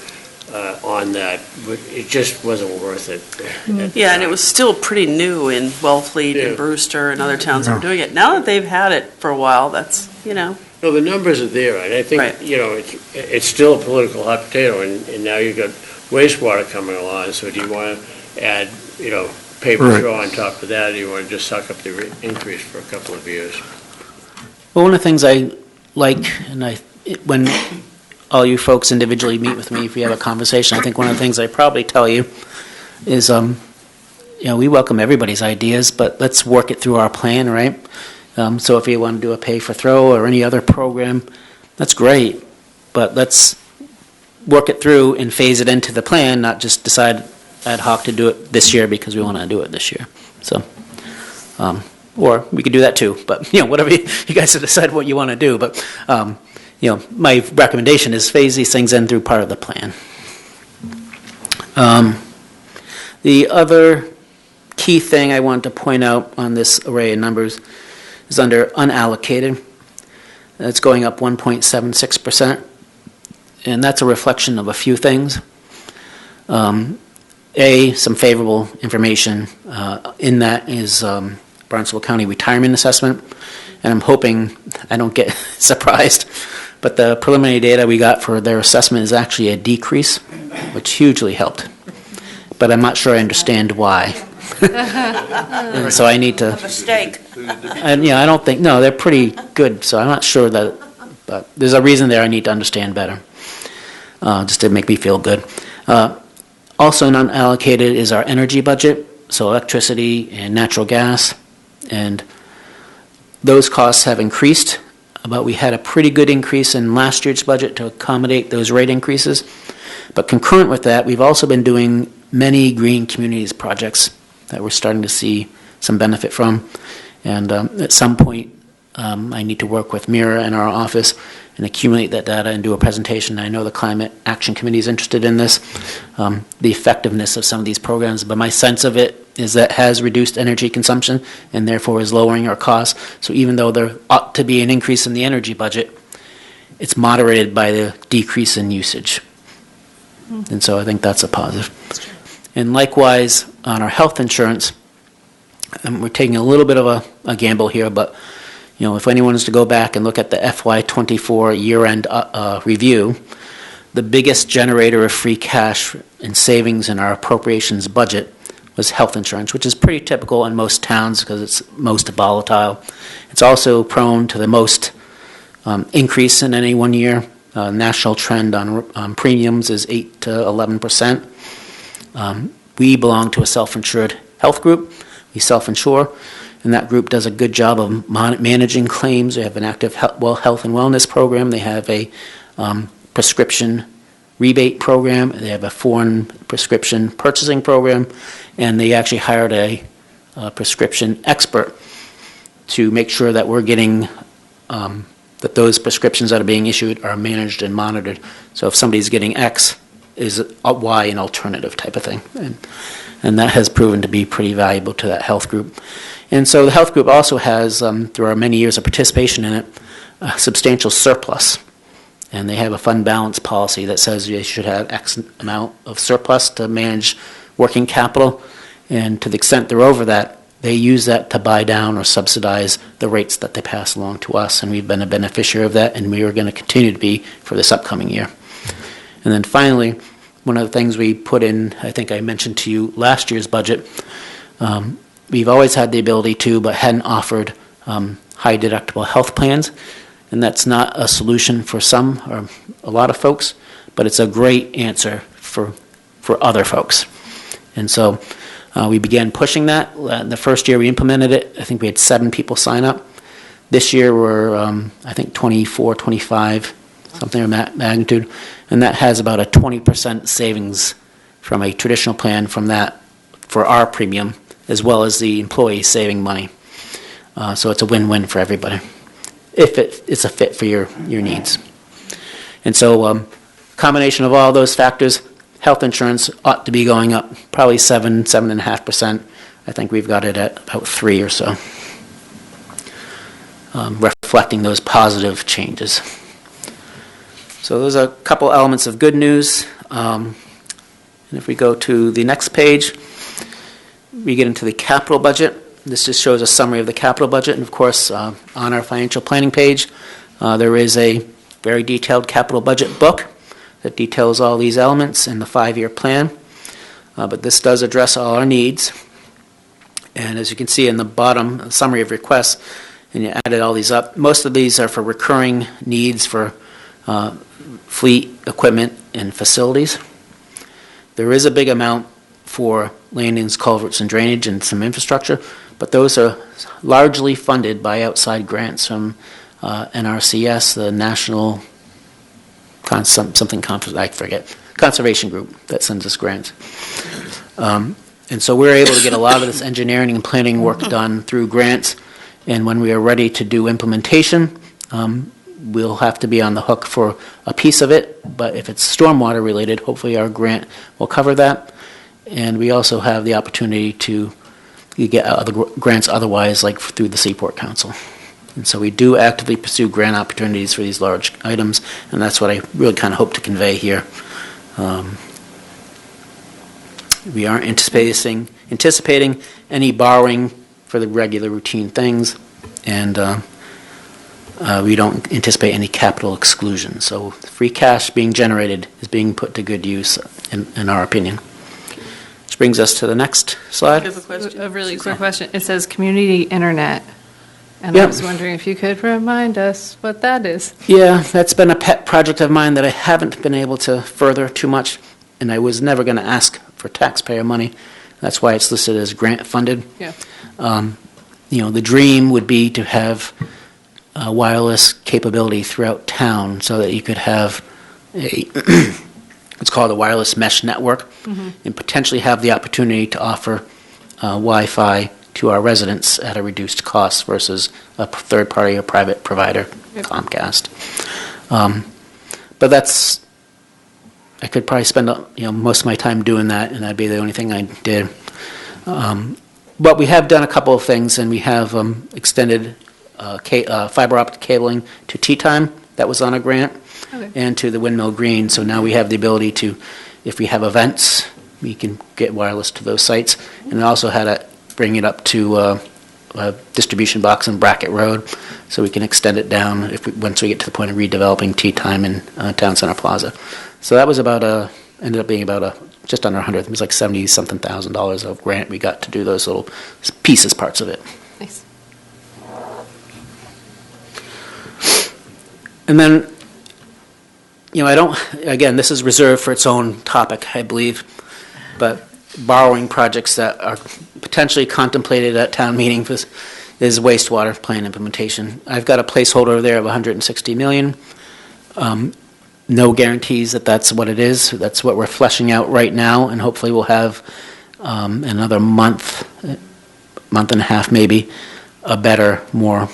on that, but it just wasn't worth it. at the Yeah, and it time. was still pretty new in Wellfleet and Yeah. Brewster and other towns that were doing it. Now that they've had it for a while, that's, No, the numbers are there, and I think, Right. it's still a political hot potato, and now you've got wastewater coming along, so do you want to add, paper Right. throw on top of that, or do you want to just suck up the increase for a couple of years? Well, one of the things I like, and when all you folks individually meet with me, if we have a conversation, I think one of the things I probably tell you is, we welcome everybody's ideas, but let's work it through our plan, right? So if you want to do a pay-for-throw or any other program, that's great, but let's work it through and phase it into the plan, not just decide ad hoc to do it this year because we want to do it this year. So, or we could do that too, but, whatever you guys decide what you want to do, but, my recommendation is phase these things in through part of the plan. The other key thing I want to point out on this array of numbers is under unallocated. It's going up 1.76%, and that's a reflection of a few things. Some favorable information in that is Barnstable County Retirement Assessment, and I'm hoping I don't get surprised, but the preliminary data we got for their assessment is actually a decrease, which hugely helped. But I'm not sure I understand why. And so I need to, A mistake. and I don't think, no, they're pretty good, so I'm not sure that, but there's a reason there I need to understand better, just to make me feel good. Also non-allocated is our energy budget, so electricity and natural gas, and those costs have increased, but we had a pretty good increase in last year's budget to accommodate those rate increases. But concurrent with that, we've also been doing many green communities projects that we're starting to see some benefit from. And at some point, I need to work with Mira in our office and accumulate that data and do a presentation. I know the Climate Action Committee is interested in this, the effectiveness of some of these programs. But my sense of it is that it has reduced energy consumption and therefore is lowering our costs. So even though there ought to be an increase in the energy budget, it's moderated by the decrease in usage. And so I think that's a positive. And likewise, on our health insurance, we're taking a little bit of a gamble here, but if anyone is to go back and look at the FY24 year-end review, the biggest generator of free cash and savings in our appropriations budget was health insurance, which is pretty typical in most towns because it's most volatile. It's also prone to the most increase in any one year. National trend on premiums is 8 to 11%. We belong to a self-insured health group. We self-insure, and that group does a good job of managing claims. They have an active health and wellness program. They have a prescription rebate program. They have a foreign prescription purchasing program, and they actually hired a prescription expert to make sure that we're getting that those prescriptions that are being issued are managed and monitored. So if somebody's getting X, is Y an alternative type of thing. And that has proven to be pretty valuable to that health group. And so the health group also has, through our many years of participation in it, a substantial surplus. And they have a fund balance policy that says they should have X amount of surplus to manage working capital. And to the extent they're over that, they use that to buy down or subsidize the rates that they pass along to us, and we've been a beneficiary of that, and we are going to continue to be for this upcoming year. And then finally, one of the things we put in, I think I mentioned to you last year's budget, we've always had the ability to, but hadn't offered high deductible health plans, and that's not a solution for some or a lot of folks, but it's a great answer for other folks. And so we began pushing that. The first year we implemented it, I think we had 7 people sign up. This year we're, I think, 24, 25, something of that magnitude. And that has about a 20% savings from a traditional plan from that for our premium, as well as the employee saving money. So it's a win-win for everybody, if it's a fit for your needs. And so combination of all those factors, health insurance ought to be going up probably 7.5%. I think we've got it at about 3 or so, reflecting those positive changes. So those are a couple elements of good news. And if we go to the next page, we get into the capital budget. This just shows a summary of the capital budget. And of course, on our financial planning page, there is a very detailed capital budget book that details all these elements in the 5-year plan. But this does address all our needs. And as you can see in the bottom, a summary of requests, and you added all these up. Most of these are for recurring needs for fleet, equipment, and facilities. There is a big amount for landings, culverts, and drainage, and some infrastructure, but those are largely funded by outside grants from NRCS, the National Conservation Group that sends us grants. And so we're able to get a lot of this engineering and planning work done through grants, and when we are ready to do implementation, we'll have to be on the hook for a piece of it, but if it's stormwater related, hopefully our grant will cover that. And we also have the opportunity to get other grants otherwise, like through the Seaport Council. And so we do actively pursue grant opportunities for these large items, and that's what I really kind of hope to convey here. We aren't anticipating any borrowing for the regular routine things, and we don't anticipate any capital exclusion. So free cash being generated is being put to good use, in our opinion. Which brings us to the next slide. I have a question. A really quick question. It says community internet. And I was wondering if you could remind us what that is. Yeah, that's been a pet project of mine that I haven't been able to further too much, and I was never going to ask for taxpayer money. That's why it's listed as grant funded. Yeah. The dream would be to have wireless capability throughout town so that you could have a it's called a wireless mesh network, and potentially have the opportunity to offer Wi-Fi to our residents at a reduced cost versus a third-party or private provider, Comcast. But I could probably spend most of my time doing that, and that'd be the only thing I did. But we have done a couple of things, and we have extended fiber optic cabling to Tea Time. That was on a grant, and to the Windmill Green. So now we have the ability to, if we have events, we can get wireless to those sites. And I also had to bring it up to a distribution box in Brackett Road, so we can extend it down once we get to the point of redeveloping Tea Time in Town Center Plaza. So that was ended up being about just under 100. It was like $70-something thousand of grant we got to do those little parts of it. Nice. And then, again, this is reserved for its own topic, I believe, but borrowing projects that are potentially contemplated at town meeting is wastewater plan implementation. I've got a placeholder there of $160 million. No guarantees that that's what it is. That's what we're fleshing out right now, and hopefully we'll have another month and a half maybe, a better, more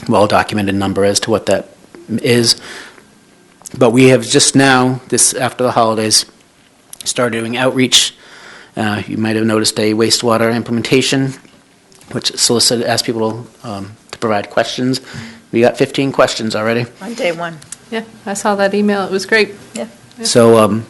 well-documented number as to what that is. But we have just now, after the holidays, started doing outreach. You might have noticed a wastewater implementation, which asked people to provide questions. We got 15 questions already. On day one. Yeah, I saw that email. It was great. Yeah. So,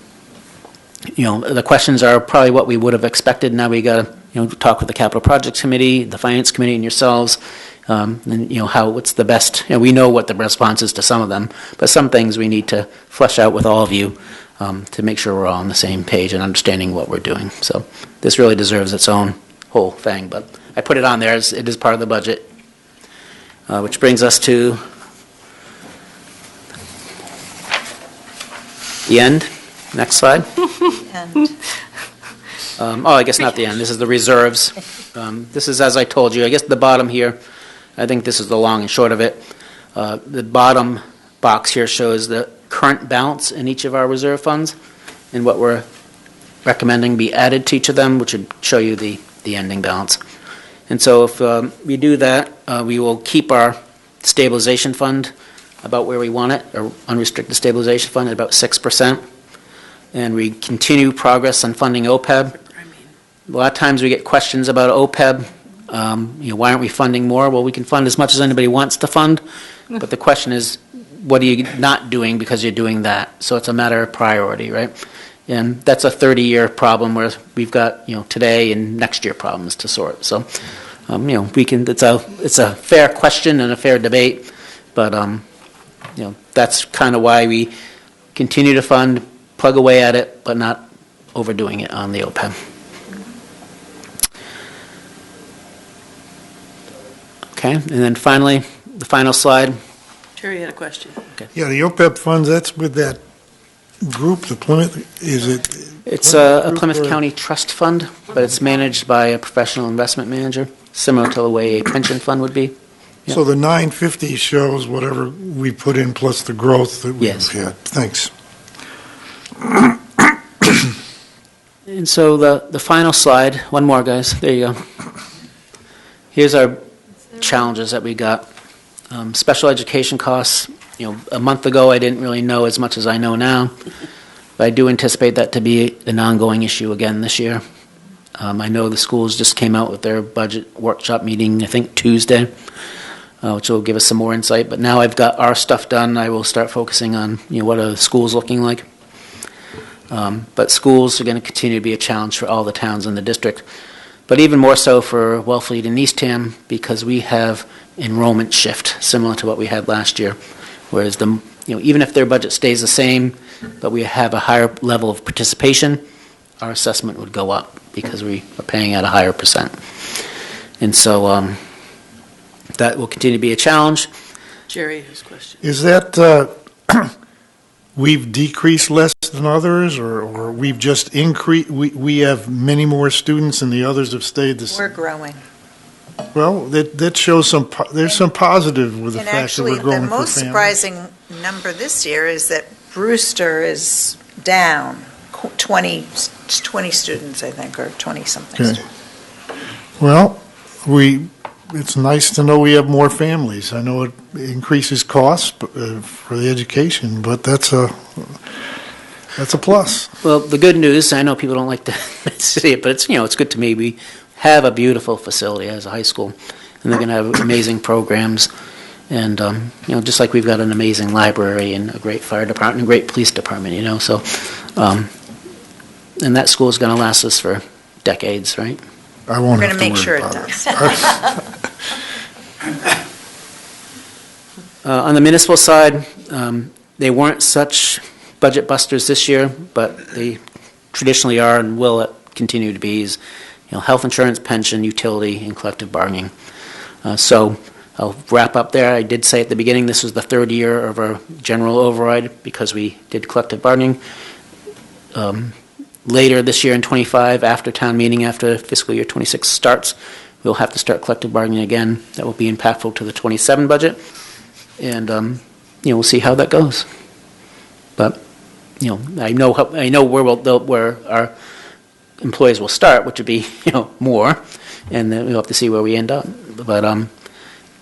the questions are probably what we would have expected. Now we got to, talk with the Capital Projects Committee, the Finance Committee, and yourselves. And, what's the best, we know what the response is to some of them, but some things we need to flesh out with all of you to make sure we're all on the same page and understanding what we're doing. So this really deserves its own whole thing, but I put it on there as it is part of the budget, which brings us to the end. Next slide. And I guess not the end. This is the reserves. This is, as I told you, I guess the bottom here, I think this is the long and short of it. The bottom box here shows the current balance in each of our reserve funds and what we're recommending be added to each of them, which would show you the ending balance. And so if we do that, we will keep our stabilization fund about where we want it, or unrestricted stabilization fund at about 6%. And we continue progress on funding OPEB. A lot of times we get questions about OPEB. Why aren't we funding more? Well, we can fund as much as anybody wants to fund, but the question is, what are you not doing because you're doing that? So it's a matter of priority, right? And that's a 30-year problem where we've got, today and next year problems to sort. So, we can. It's a fair question and a fair debate, but that's kind of why we continue to fund, plug away at it, but not overdoing it on the OPEB. Okay, and then finally, the final slide. Terry had a question. Yeah, the OPEB funds, that's with that group, the Plymouth, is it? It's a Plymouth County Trust Fund, but it's managed by a professional investment manager, similar to the way a pension fund would be. So the 950 shows whatever we put in plus the growth that we've Yes. had. Thanks. And so the final slide, one more, guys. There you go. Here's our challenges that we got. Special education costs. A month ago I didn't really know as much as I know now, but I do anticipate that to be an ongoing issue again this year. I know the schools just came out with their budget workshop meeting, I think Tuesday, which will give us some more insight. But now I've got our stuff done, I will start focusing on what are the schools looking like. But schools are going to continue to be a challenge for all the towns in the district, but even more so for Wellfleet and Eastham, because we have enrollment shift similar to what we had last year. Whereas even if their budget stays the same, but we have a higher level of participation, our assessment would go up because we are paying at a higher percent. And so that will continue to be a challenge. Jerry has a question. Is that, we've decreased less than others, or we've just increased, we have many more students and the others have stayed the same? we're growing. Well, that shows there's some positive with the And fact that actually, we're growing the for most families. surprising number this year is that Brewster is down 20 students, I think, or 20-something Okay. students. Well, it's nice to know we have more families. I know it increases costs for the education, but that's a plus. Well, the good news, I know people don't like to say it, but it's good to me. We have a beautiful facility as a high school, and they're going to have amazing programs. And, just like we've got an amazing library and a great fire department and a great police department, so, and that school is going to last us for decades, right? I won't We're have going to to worry make sure it about does. On the municipal side, they weren't such budget busters this year, but they traditionally are and will continue to be, health insurance, pension, utility, and collective bargaining. So I'll wrap up there. I did say at the beginning this was the third year of our general override because we did collective bargaining. Later this year in 25, after town meeting, after fiscal year 26 starts, we'll have to start collective bargaining again. That will be impactful to the 27 budget. And, we'll see how that goes. But, I know where our employees will start, which would be, more, and then we'll have to see where we end up. But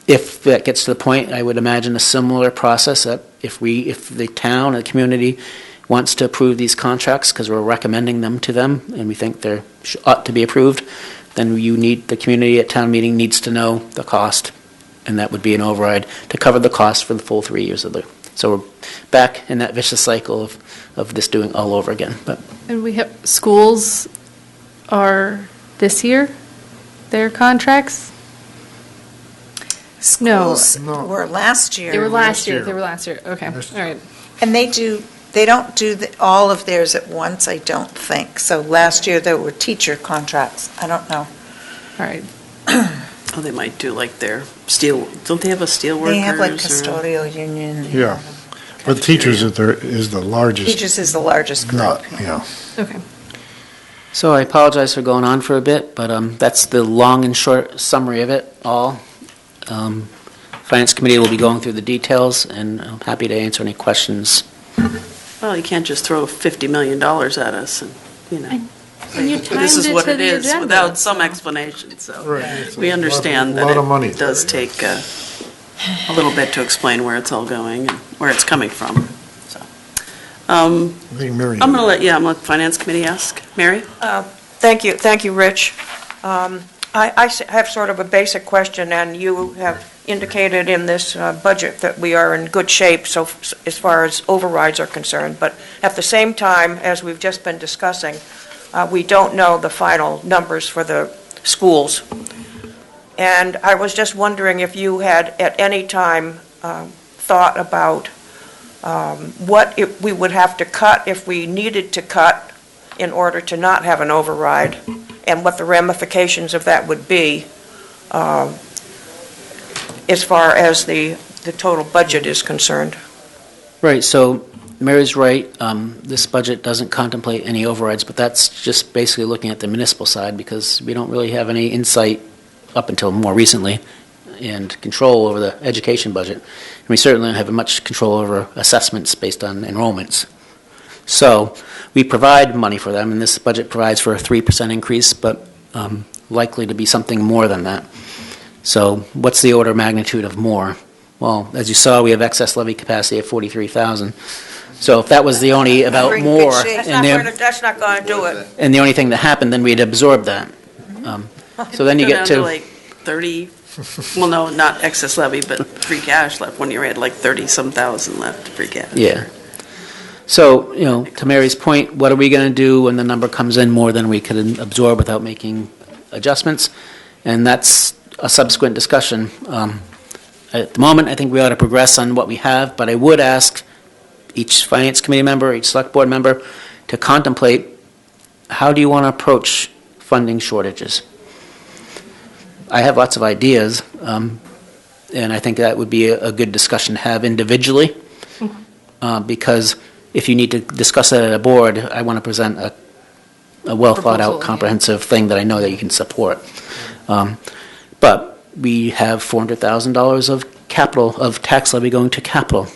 if that gets to the point, I would imagine a similar process that if the town and the community wants to approve these contracts because we're recommending them to them and we think they ought to be approved, then the community at town meeting needs to know the cost, and that would be an override to cover the cost for the full 3 years of so we're back in that vicious cycle of this doing all over again. But And we have, schools are this year, their contracts? Schools No. were last year. They were last year, year. they were last year, okay, all Last right. And they don't do all of theirs at once, I don't think. So last year, there were teacher contracts. I don't know. All right, Oh, they might do like their steel, don't they have a steel workers? They have like or- custodial union. Yeah. But teachers is the largest. Teachers is the largest Not, group. yeah. okay. so I apologize for going on for a bit, but that's the long and short summary of it all. Finance Committee will be going through the details, and I'm happy to answer any questions. Well, you can't just throw $50 million at us and, And you this timed is it what to it the is agenda. without some explanation, so. Right. It's We understand a lot of money. that it does take a little bit to explain where it's all going and where it's coming from, so. I think Mary. I'm going to let Finance Committee ask. Mary? Thank you, Rich. I have sort of a basic question, and you have indicated in this budget that we are in good shape so as far as overrides are concerned, but at the same time, as we've just been discussing, we don't know the final numbers for the schools. And I was just wondering if you had at any time thought about what we would have to cut if we needed to cut in order to not have an override, and what the ramifications of that would be as far as the total budget is concerned. Right, so Mary's right. This budget doesn't contemplate any overrides, but that's just basically looking at the municipal side because we don't really have any insight up until more recently and control over the education budget. And we certainly don't have much control over assessments based on enrollments. So we provide money for them, and this budget provides for a 3% increase, but likely to be something more than that. So what's the order of magnitude of more? Well, as you saw, we have excess levy capacity of 43,000. So if that was the only about We're in good more, shape. That's not going to do it. and the only thing that happened, then we'd absorb that. So then you Go get down to, like 30, well, no, not excess levy, but free cash left when you had like 30-some thousand left free cash. yeah. So, to Mary's point, what are we going to do when the number comes in more than we can absorb without making adjustments? And that's a subsequent discussion. At the moment, I think we ought to progress on what we have, but I would ask each Finance Committee member, each Select Board member, to contemplate how do you want to approach funding shortages? I have lots of ideas, and I think that would be a good discussion to have individually, because if you need to discuss that at a board, I want to present a well-thought-out, Proposal, yeah. comprehensive thing that I know that you can support. But we have $400,000 of capital, of tax levy going to capital.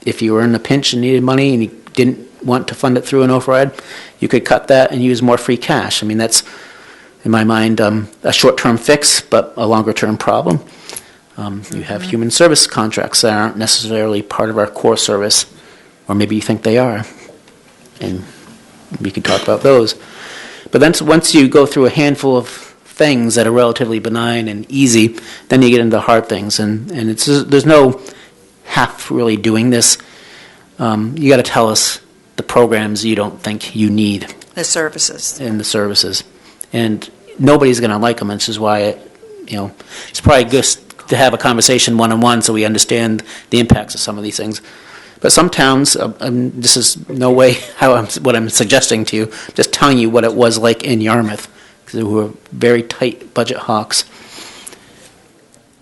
If you were in a pinch and needed money and you didn't want to fund it through an override, you could cut that and use more free cash. I mean, that's, in my mind, a short-term fix, but a longer-term problem. You have human service contracts that aren't necessarily part of our core service, or maybe you think they are, and we could talk about those. But then once you go through a handful of things that are relatively benign and easy, then you get into hard things, and there's no half really doing this. You got to tell us the programs you don't think you need. The services. And the services. And nobody's going to like them, which is why, it's probably good to have a conversation one-on-one so we understand the impacts of some of these things. But some towns, this is no way what I'm suggesting to you, just telling you what it was like in Yarmouth, because we were very tight budget hawks.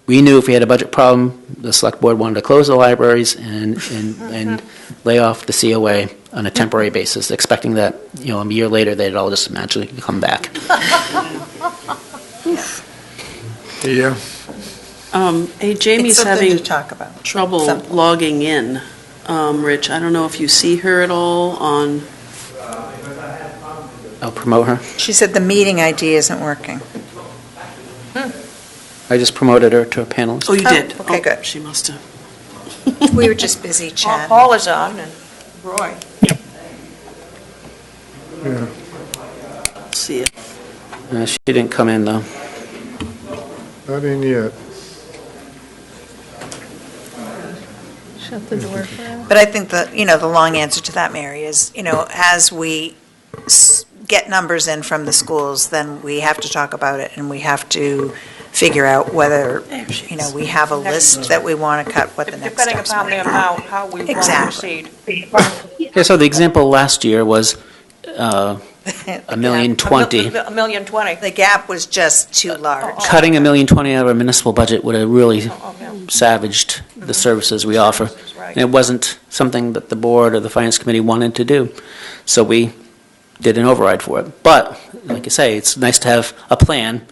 We knew if we had a budget problem, the select board wanted to close the libraries and lay off the COA on a temporary basis, expecting that, a year later they'd all just magically come back. Yeah. Hey, Jamie's It's something having to talk about. trouble Something. logging in. Rich, I don't know if you see her at all on, I'll promote her. She said the meeting ID isn't working. I just promoted her to a panelist. oh, you did? okay, good. She must have. We were just busy chatting. Paul is on, and Roy. Yeah. See it. She didn't come in, though. Not in yet. Shut the door for her. But I think the long answer to that, Mary, is, as we get numbers in from the schools, then we have to talk about it, and we have to figure out whether, There she is. we have a list that we want to cut, what the next Depending steps upon the might be. amount, how we want to Exactly. proceed. Yeah, so the example last year was $1,020,000. $1,020,000. The gap was just too large. Cutting $1,020,000 out of our municipal budget would have really yeah. savaged the services we offer. Right. And it wasn't something that the board or the finance committee wanted to do. So we did an override for it. But, like I say, it's nice to have a plan.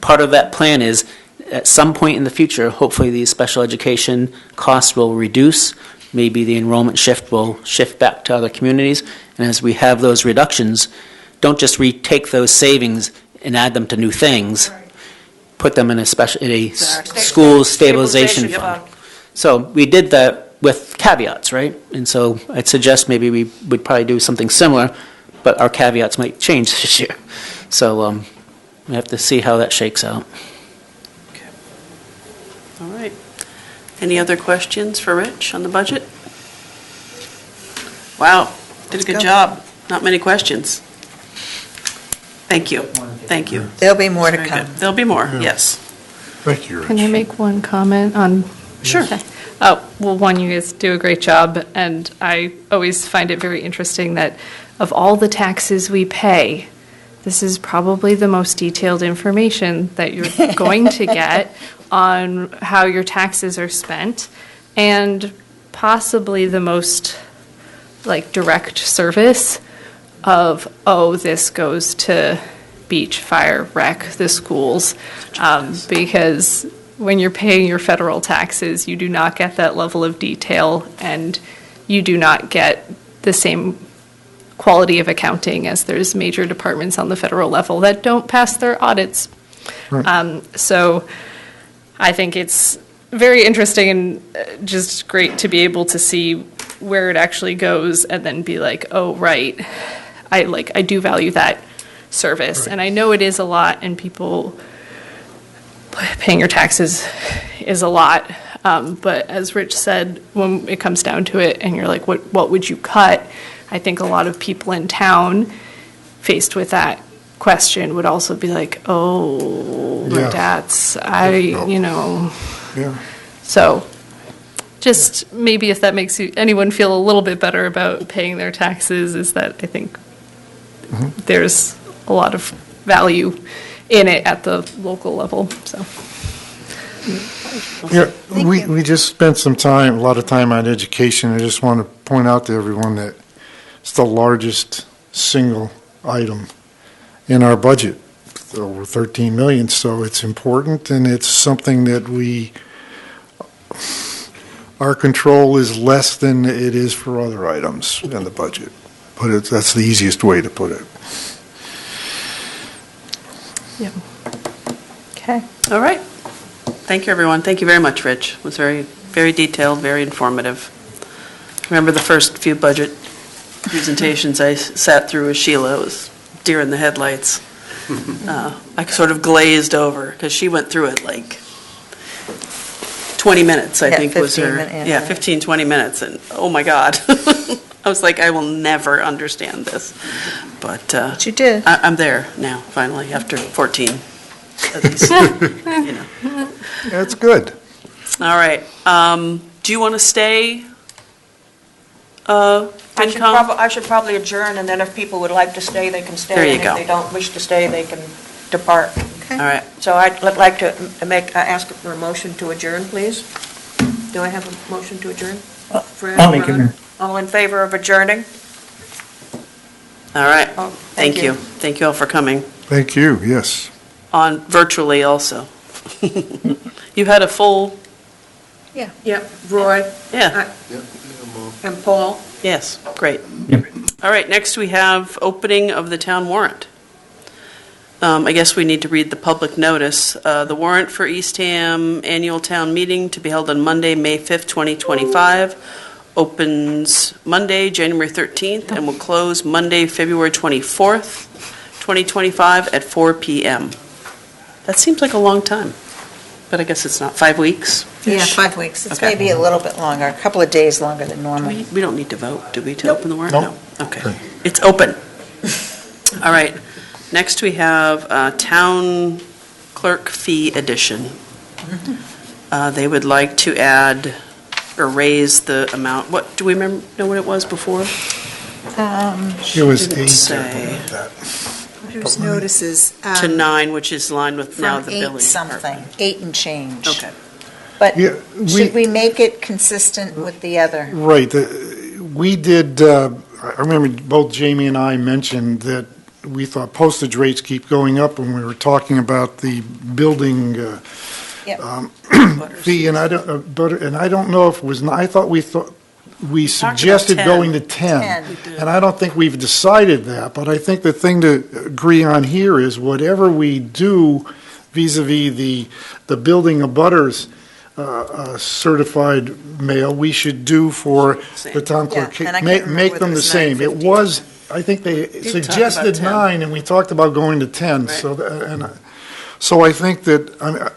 Part of that plan is, at some point in the future, hopefully these special education costs will reduce. Maybe the enrollment shift will shift back to other communities. And as we have those reductions, don't just retake those savings and add them to new things. Put them in a school stabilization fund. So we did that with caveats, right? And so I'd suggest maybe we would probably do something similar, but our caveats might change this year. So we have to see how that shakes out. All right. Any other questions for Rich on the budget? Wow, did a good go. job. Not many questions. Thank you. Thank you. There'll be more to Very come. good. There'll be more, yes. Thank you, Rich. Can I make one comment on? Sure. Okay. Oh, well, one, you guys do a great job, and I always find it very interesting that of all the taxes we pay, this is probably the most detailed information that you're going to get on how your taxes are spent, and possibly the most direct service of, this goes to beach, fire, rec, the schools, because when you're paying your federal taxes, you do not get that level of detail, and you do not get the same quality of accounting as there's major departments on the federal level that don't pass their audits. Right. So I think it's very interesting and just great to be able to see where it actually goes and then be like, oh, right, I do value that service. Right. And I know it is a lot, and people paying your taxes is a lot. But as Rich said, when it comes down to it and you're like, what would you cut? I think a lot of people in town faced with that question would also be like, Yeah. that's, Yeah. So just maybe if that makes anyone feel a little bit better about paying their taxes, is that I think there's a lot of value in it at the local level, so. Yeah, we just spent a lot of time on education. I just want to point out to everyone that it's the largest single item in our budget, over 13 million. So it's important, and it's something that our control is less than it is for other items in the budget. But that's the easiest way to put it. Okay. All right. Thank you, everyone. Thank you very much, Rich. It was very, very detailed, very informative. Remember the first few budget presentations I sat through with Sheila. It was deer in the headlights. I sort of glazed over because she went through it like 20 minutes, I Yeah, think was 15 her. minutes, Yeah, yeah. 15, 20 minutes. And oh my God. I was like, I will never understand this. But But you did. I'm there now, finally, after 14 of these. You know. That's good. All right. Do you want to stay, FinCom? I should probably adjourn, and then if people would like to stay, they can stay. There you And go. if they don't wish to stay, they can depart. All right. So I'd like to ask for a motion to adjourn, please. Do I have a motion to adjourn? Fred, I'll make it, Ron? Mayor. All in favor of adjourning? All right. Oh, Thank you. Thank you all for coming, Thank you, yes. on virtually also. You had a full, Yep, Roy yeah, and Paul. yes, great. Yep. All right, next we have opening of the town warrant. I guess we need to read the public notice. The warrant for Eastham Annual Town Meeting to be held on Monday, May 5th, 2025, opens Monday, January 13th, and will close Monday, February 24th, 2025, at 4 p.m. That seems like a long time, but I guess it's not. 5 weeks? Yeah, 5 weeks. It's Okay. maybe a little bit longer, a couple of days longer than normal. We don't need to vote, do we, to open the warrant? Nope. No. Okay. It's open. All right. Next, we have town clerk fee addition. They would like to add or raise the amount. What, do we know what it was before? It was Didn't 8 or say. something like that. There's notices. To 9, which is in line with now From the billing. 8 something, 8 and change. Okay. But Yeah, should we make it consistent with the other? Right, we did, I remember both Jamie and I mentioned that we thought postage rates keep going up when we were talking about the building Yep. fee, and I don't know if it was, I thought we talked suggested about 10. going to 10. 10. And I don't think we've decided that, but I think the thing to agree on here is whatever we do vis-à-vis the building abutters certified mail, we should do for the town clerk. Yeah, and I can't remember Make whether them it the was same. It 9.50. was, I think they talk about suggested 10. 9, and we talked about going to 10. Right. So I think that,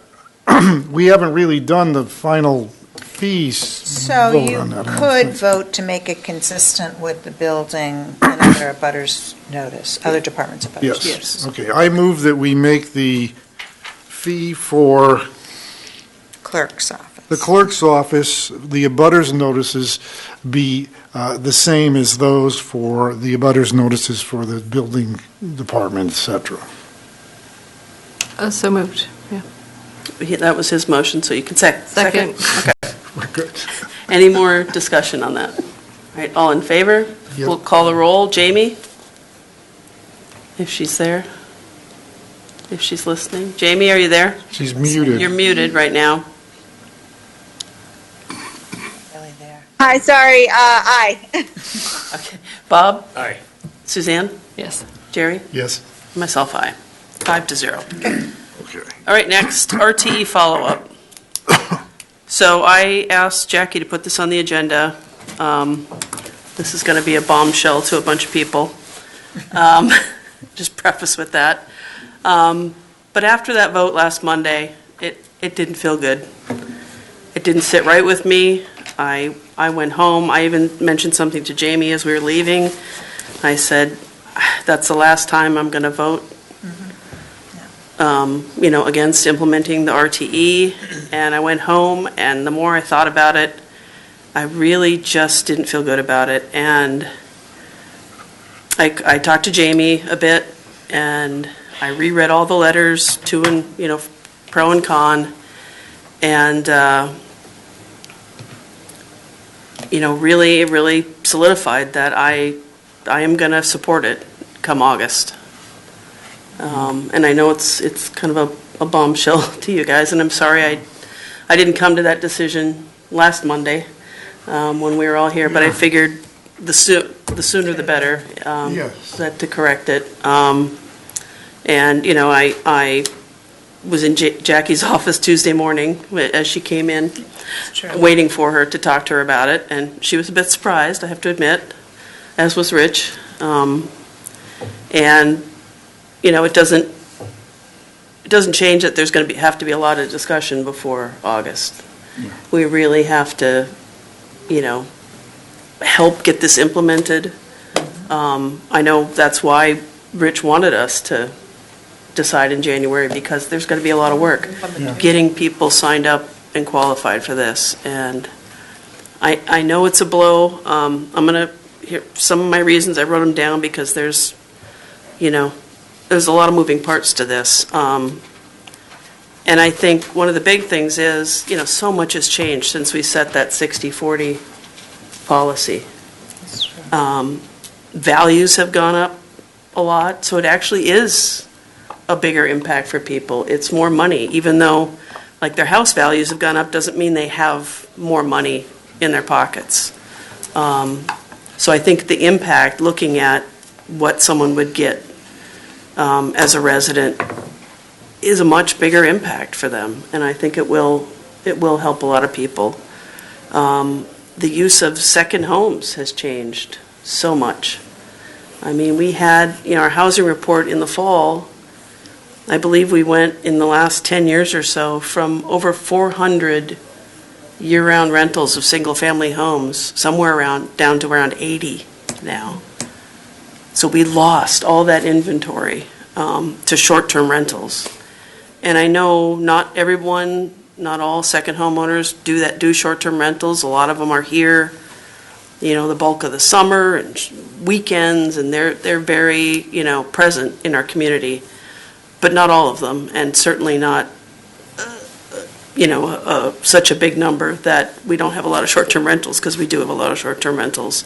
we haven't really done the final fees So vote you on that. I don't could think. vote to make it consistent with the building and other abutters notice, other departments of abutters. Yes. Okay, I move that we make the fee for Clerk's office. the clerk's office, the abutters notices be the same as those for the abutters notices for the building department, et cetera. So moved, yeah. That was his motion, so you can second. Second. Okay. We're good. Any more discussion on that? All right, all in favor? Yep. We'll call the roll. Jamie? If she's there? If she's listening? Jamie, are you there? She's muted. You're muted right now. Really there. Hi, sorry, aye. Okay. Bob? Aye. Suzanne? Yes. Jerry? Yes? Myself, aye. 5-0. Okay. All right, next, RTE follow-up. So I asked Jackie to put this on the agenda. This is going to be a bombshell to a bunch of people. Just preface with that. But after that vote last Monday, it didn't feel good. It didn't sit right with me. I went home. I even mentioned something to Jamie as we were leaving. I said, that's the last time I'm going to vote against implementing the RTE, and I went home, and the more I thought about it, I really just didn't feel good about it, and I talked to Jamie a bit, and I reread all the letters to and, pro and con, and, really solidified that I am going to support it come August. And I know it's kind of a bombshell to you guys, and I'm sorry I didn't come to that decision last Monday when we were all here, but I figured the sooner the better. Yes. That to correct it. And, you know, I was in Jackie's office Tuesday morning as she came in, waiting for her to talk to her about it, and she was a bit surprised, I have to admit, as was Rich. And, you know, it doesn't change that there's going to have to be a lot of discussion before August. Yeah. We really have to, you know, help get this implemented. I know that's why Rich wanted us to decide in January, because there's going to be a lot of work getting people signed up and qualified for this. And I know it's a blow. I'm going to hear some of my reasons. I wrote them down because there's a lot of moving parts to this. And I think one of the big things is, you know, so much has changed since we set that 60-40 policy. Values have gone up a lot, so it actually is a bigger impact for people. It's more money, even though, like, their house values have gone up, doesn't mean they have more money in their pockets. So I think the impact, looking at what someone would get as a resident, is a much bigger impact for them, and I think it will help a lot of people. The use of second homes has changed so much. I mean, we had, you know, our housing report in the fall. I believe we went in the last 10 years or so from over 400 year-round rentals of single-family homes, somewhere down to around 80 now. So we lost all that inventory to short-term rentals. And I know not everyone, not all second homeowners do short-term rentals. A lot of them are here, you know, the bulk of the summer and weekends, and they're very, you know, present in our community. But not all of them, and certainly not, you know, such a big number that we don't have a lot of short-term rentals, because we do have a lot of short-term rentals.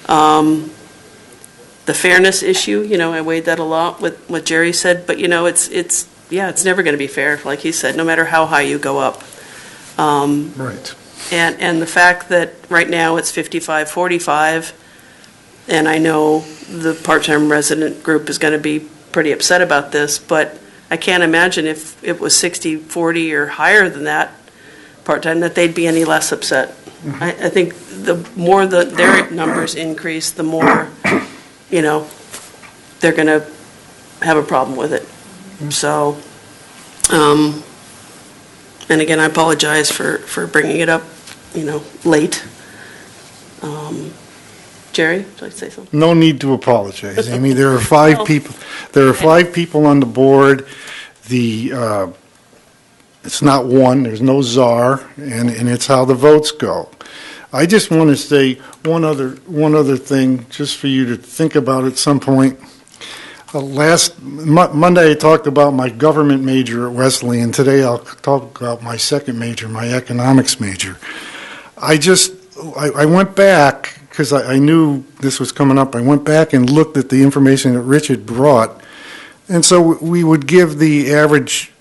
The fairness issue, you know, I weighed that a lot with what Jerry said, but, you know, it's never going to be fair, like he said, no matter how high you go up. Right. And the fact that right now it's 55-45, and I know the part-time resident group is going to be pretty upset about this, but I can't imagine if it was 60-40 or higher than that part-time, that they'd be any less upset. Mm-hmm. I think the more their numbers increase, the more, you know, they're going to have a problem with it. Mm-hmm. So, and again, I apologize for bringing it up, you know, late. Jerry, would you like to say something? No need to apologize, Amy. There are five people. There are 5 people on the board. It's not one. There's no czar, and it's how the votes go. I just want to say one other thing, just for you to think about at some point. Last Monday, I talked about my government major at Wesleyan. Today, I'll talk about my second major, my economics major. I went back, because I knew this was coming up. I went back and looked at the information that Richard brought, and so we would give the average.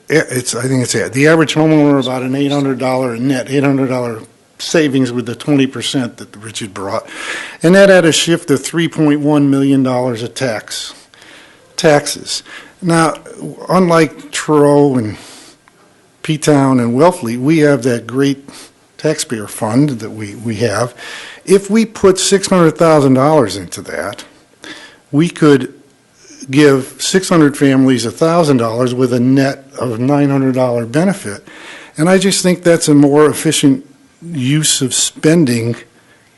The average homeowner about an $800 net, $800 savings with the 20% that Richard brought, and that had a shift of $3.1 million of taxes. Now, unlike Truro and P-Town and Wellfleet, we have that great taxpayer fund that we have. If we put $600,000 into that, we could give 600 families $1,000 with a net of $900 benefit. And I just think that's a more efficient use of spending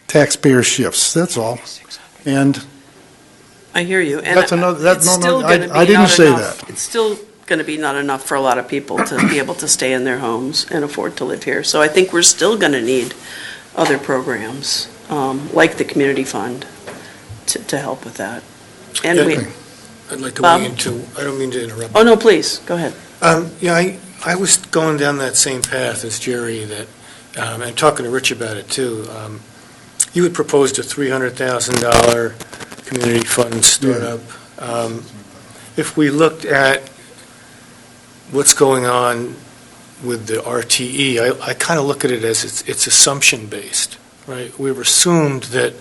taxpayer shifts. That's all. And I hear you. And that's another. it's still gonna be I didn't not say enough. that. It's still going to be not enough for a lot of people to be able to stay in their homes and afford to live here. So I think we're still going to need other programs, like the community fund, to help with that. And I'd like to Bob? weigh in too. I don't mean to interrupt. Oh, no, please, go ahead. I was going down that same path as Jerry, that, and talking to Rich about it too. You had proposed a $300,000 community fund startup. If we looked at what's going on with the RTE, I kind of look at it as it's assumption-based. right? We've assumed that,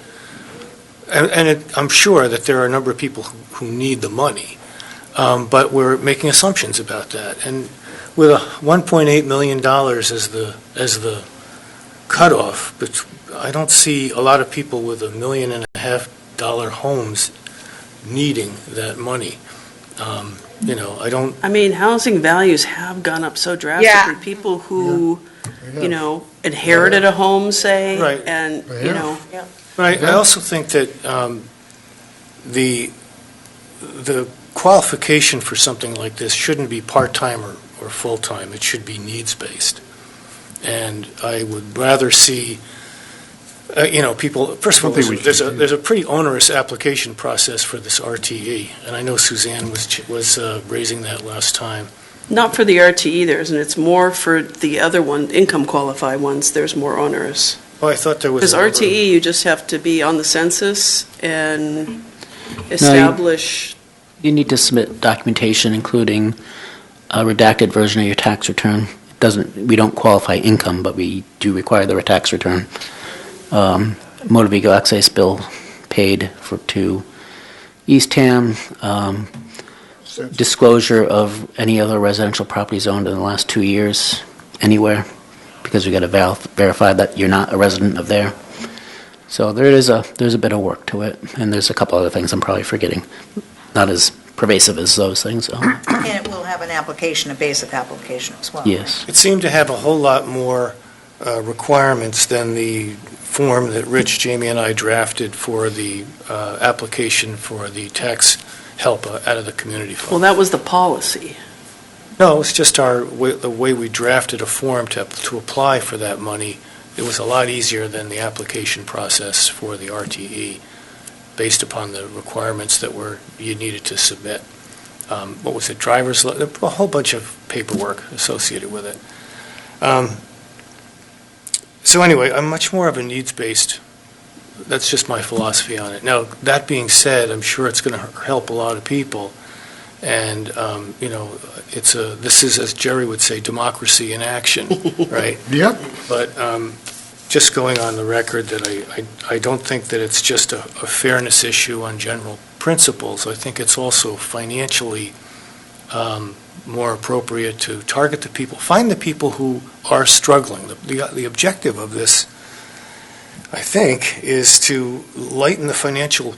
and I'm sure that there are a number of people who need the money, but we're making assumptions about that. And with a $1.8 million as the cutoff, but I don't see a lot of people with $1.5 million homes needing that money. I don't. I mean, housing values have gone up so drastically. Yeah. People who, inherited a home, say, Right. and, Yeah. But I also think that the qualification for something like this shouldn't be part-time or full-time. It should be needs-based. And I would rather see, people, first of all, there's a pretty onerous application process for this RTE, and I know Suzanne was raising that last time. not for the RTE there isn't. It's more for the other one, income qualified ones, there's more onerous. Oh, I thought there was. Because RTE, you just have to be on the census and establish. You need to submit documentation, including a redacted version of your tax return. We don't qualify income, but we do require the tax return. Motor vehicle excise bill paid to Eastham. Disclosure of any other residential properties owned in the last 2 years anywhere, because we got to verify that you're not a resident of there. So there's a bit of work to it, and there's a couple other things I'm probably forgetting. Not as pervasive as those things. So. And it will have an application, a basic application as well. Yes. It seemed to have a whole lot more requirements than the form that Rich, Jamie, and I drafted for the application for the tax help out of the community fund. Well, that was the policy. No, it was just the way we drafted a form to apply for that money. It was a lot easier than the application process for the RTE, based upon the requirements that you needed to submit. What was it, driver's, a whole bunch of paperwork associated with it. So anyway, I'm much more of a needs-based, that's just my philosophy on it. Now, that being said, I'm sure it's going to help a lot of people. And, this is, as Jerry would say, democracy in action, right? Yep. But just going on the record that I don't think that it's just a fairness issue on general principles. I think it's also financially more appropriate to target the people, find the people who are struggling. The objective of this, I think, is to lighten the financial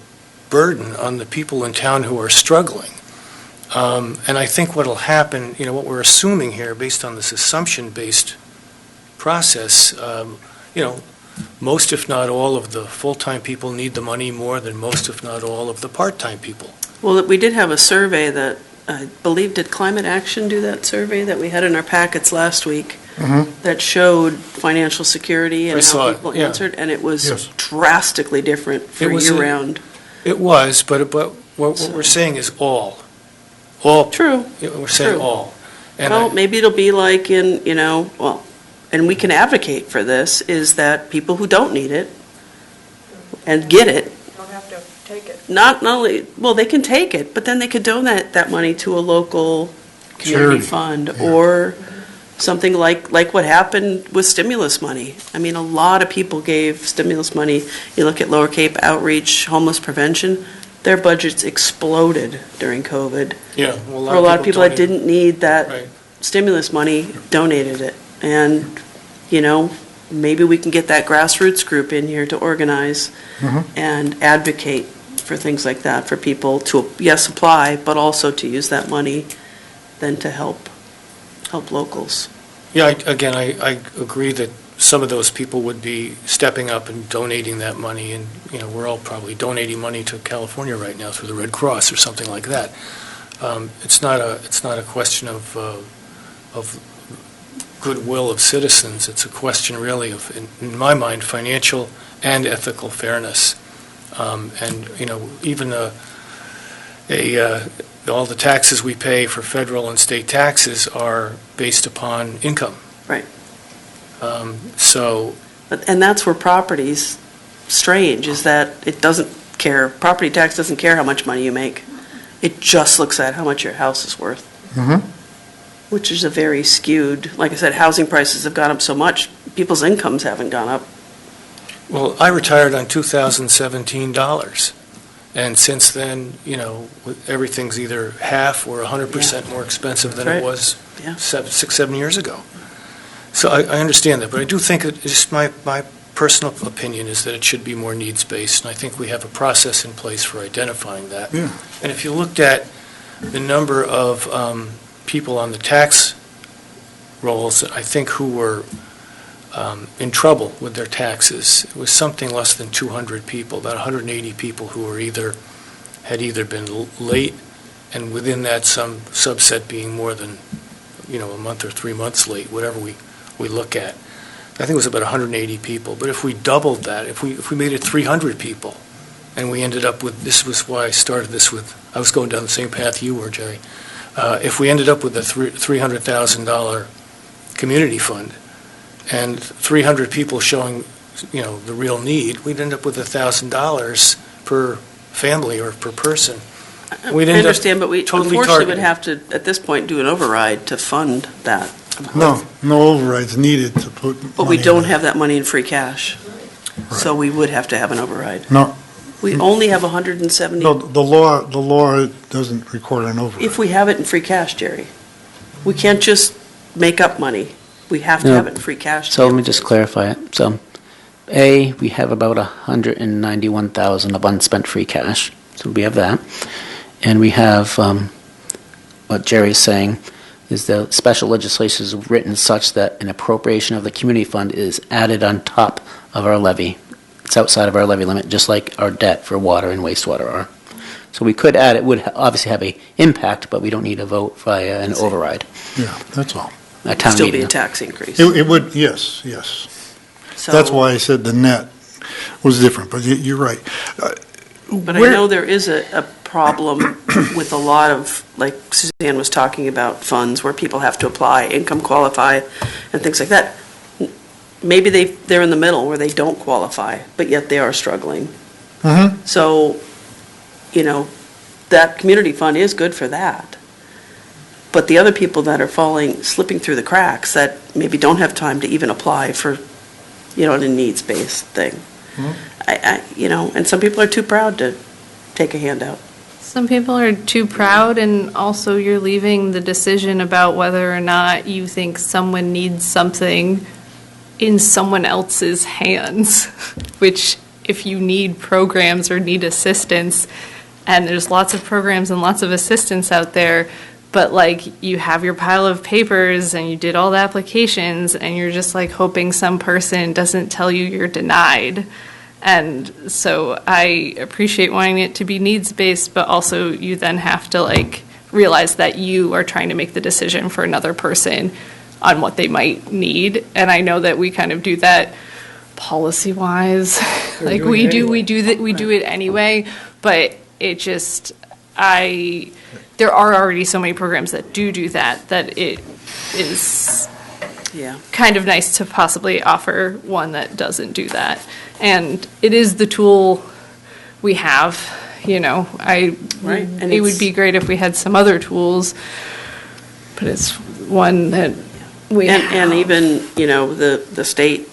burden on the people in town who are struggling. And I think what will happen, what we're assuming here, based on this assumption-based process, most, if not all, of the full-time people need the money more than most, if not all, of the part-time people. Well, we did have a survey that, I believe, did Climate Action do that survey that we had in our packets last week? That showed financial security and how people answered, and it was drastically different for year-round. It was, but what we're saying is all. All. True. We're saying True. all. And Well, maybe it'll be like and we can advocate for this, is that people who don't need it and get it, Don't have to take it. not only, well, they can take it, but then they could donate that money to a local community Charity. fund or something like what happened with stimulus money. I mean, a lot of people gave stimulus money. You look at Lower Cape Outreach, homeless prevention, their budgets exploded during COVID. yeah, well, For a lot of people that donated. didn't need that Right. stimulus money, donated it. And, maybe we can get that grassroots group in here to organize and advocate for things like that, for people to, yes, apply, but also to use that money then to help locals. Yeah, I agree that some of those people would be stepping up and donating that money, and, we're all probably donating money to California right now through the Red Cross or something like that. It's not a question of goodwill of citizens. It's a question really of, in my mind, financial and ethical fairness. And, even all the taxes we pay for federal and state taxes are based upon income. Right. So, And that's where property's strange, is that it doesn't care, property tax doesn't care how much money you make. It just looks at how much your house is worth. Which is a very skewed, like I said, housing prices have gone up so much, people's incomes haven't gone up. Well, I retired on $2017, and since then, everything's either half or 100% more expensive than Right. it was Yeah. 7 years ago. So I understand that, but I do think, just my personal opinion is that it should be more needs-based, and I think we have a process in place for identifying that. Yeah. And if you looked at the number of people on the tax rolls, I think, who were in trouble with their taxes, it was something less than 200 people, about 180 people who were had either been late, and within that some subset being more than, a month or 3 months late, whatever we look at. I think it was about 180 people. But if we doubled that, if we made it 300 people, and we ended up with, this was why I started this with, I was going down the same path you were, Jerry. If we ended up with a $300,000 community fund, and 300 people showing, the real need, we'd end up with $1,000 per family or per person. We'd I end up understand, but we totally unfortunately would targeted. have to, at this point, do an override to fund that. No overrides needed to put But we money don't in. have that money in free cash, so we would have to have an override. No, We only have 170, no, the law doesn't record an override. if we have it in free cash, Jerry. We can't just make up money. We have to No. have it in free cash. So let me just clarify it. So, A, we have about 191,000 of unspent free cash. So we have that. And we have, what Jerry's saying, is the special legislation is written such that an appropriation of the community fund is added on top of our levy. It's outside of our levy limit, just like our debt for water and wastewater are. So we could add, it would obviously have an impact, but we don't need a vote via an override. Yeah, that's all. A town Still be meeting. a tax increase. It would, yes. So- That's why I said the net was different, but you're right. But I know there is a problem with a lot of, like Suzanne was talking about, funds where people have to apply, income qualify, and things like that. Maybe they're in the middle where they don't qualify, but yet they are struggling. Mhm. So, that community fund is good for that. But the other people that are slipping through the cracks, that maybe don't have time to even apply for, a needs-based thing. And some people are too proud to take a handout. Some people are too proud, and also you're leaving the decision about whether or not you think someone needs something in someone else's hands, which if you need programs or need assistance, and there's lots of programs and lots of assistance out there, but you have your pile of papers and you did all the applications and you're just hoping some person doesn't tell you you're denied. And so I appreciate wanting it to be needs-based, but also you then have to realize that you are trying to make the decision for another person on what they might need. And I know that we kind of do that policy-wise. We do it anyway, but it just, there are already so many programs that do that it is Yeah. kind of nice to possibly offer one that doesn't do that. And it is the tool we have, Right, and it would it's- be great if we had some other tools, but it's one that we have. And even, the state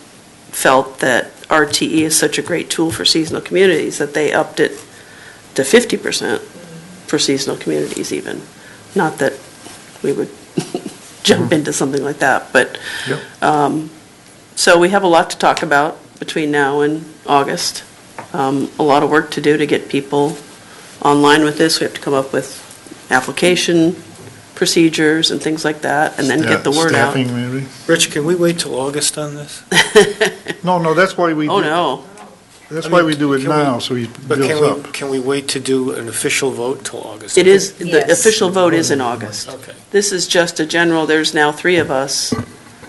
felt that RTE is such a great tool for seasonal communities that they upped it to 50% for seasonal communities even. Not that we would jump into something like that, but, so we have a lot to talk about between now and August. A lot of work to do to get people online with this. We have to come up with application procedures and things like that, and then get the word out. Staffing, maybe? Rich, can we wait till August on this? No, that's why we do. Oh, no. That's why we do it Can we- now, so he But builds up. can we wait to do an official vote till August? It is, the Yes. official vote is in August. Okay. This is just a general, there's now 3 of us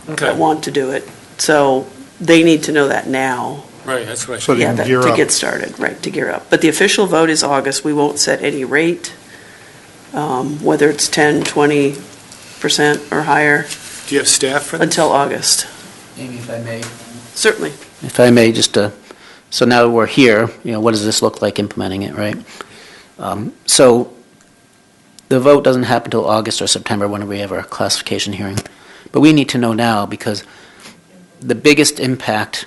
Okay, that want to do it, so they need to know that now. right, that's right. So they can gear To up. get started, right, to gear up. But the official vote is August. We won't set any rate, whether it's 10, 20% or higher, Do you have staff for this? until August. Amy, if I may. Certainly. If I may, just so now we're here, what does this look like implementing it, right? So the vote doesn't happen until August or September when we have our classification hearing. But we need to know now because the biggest impact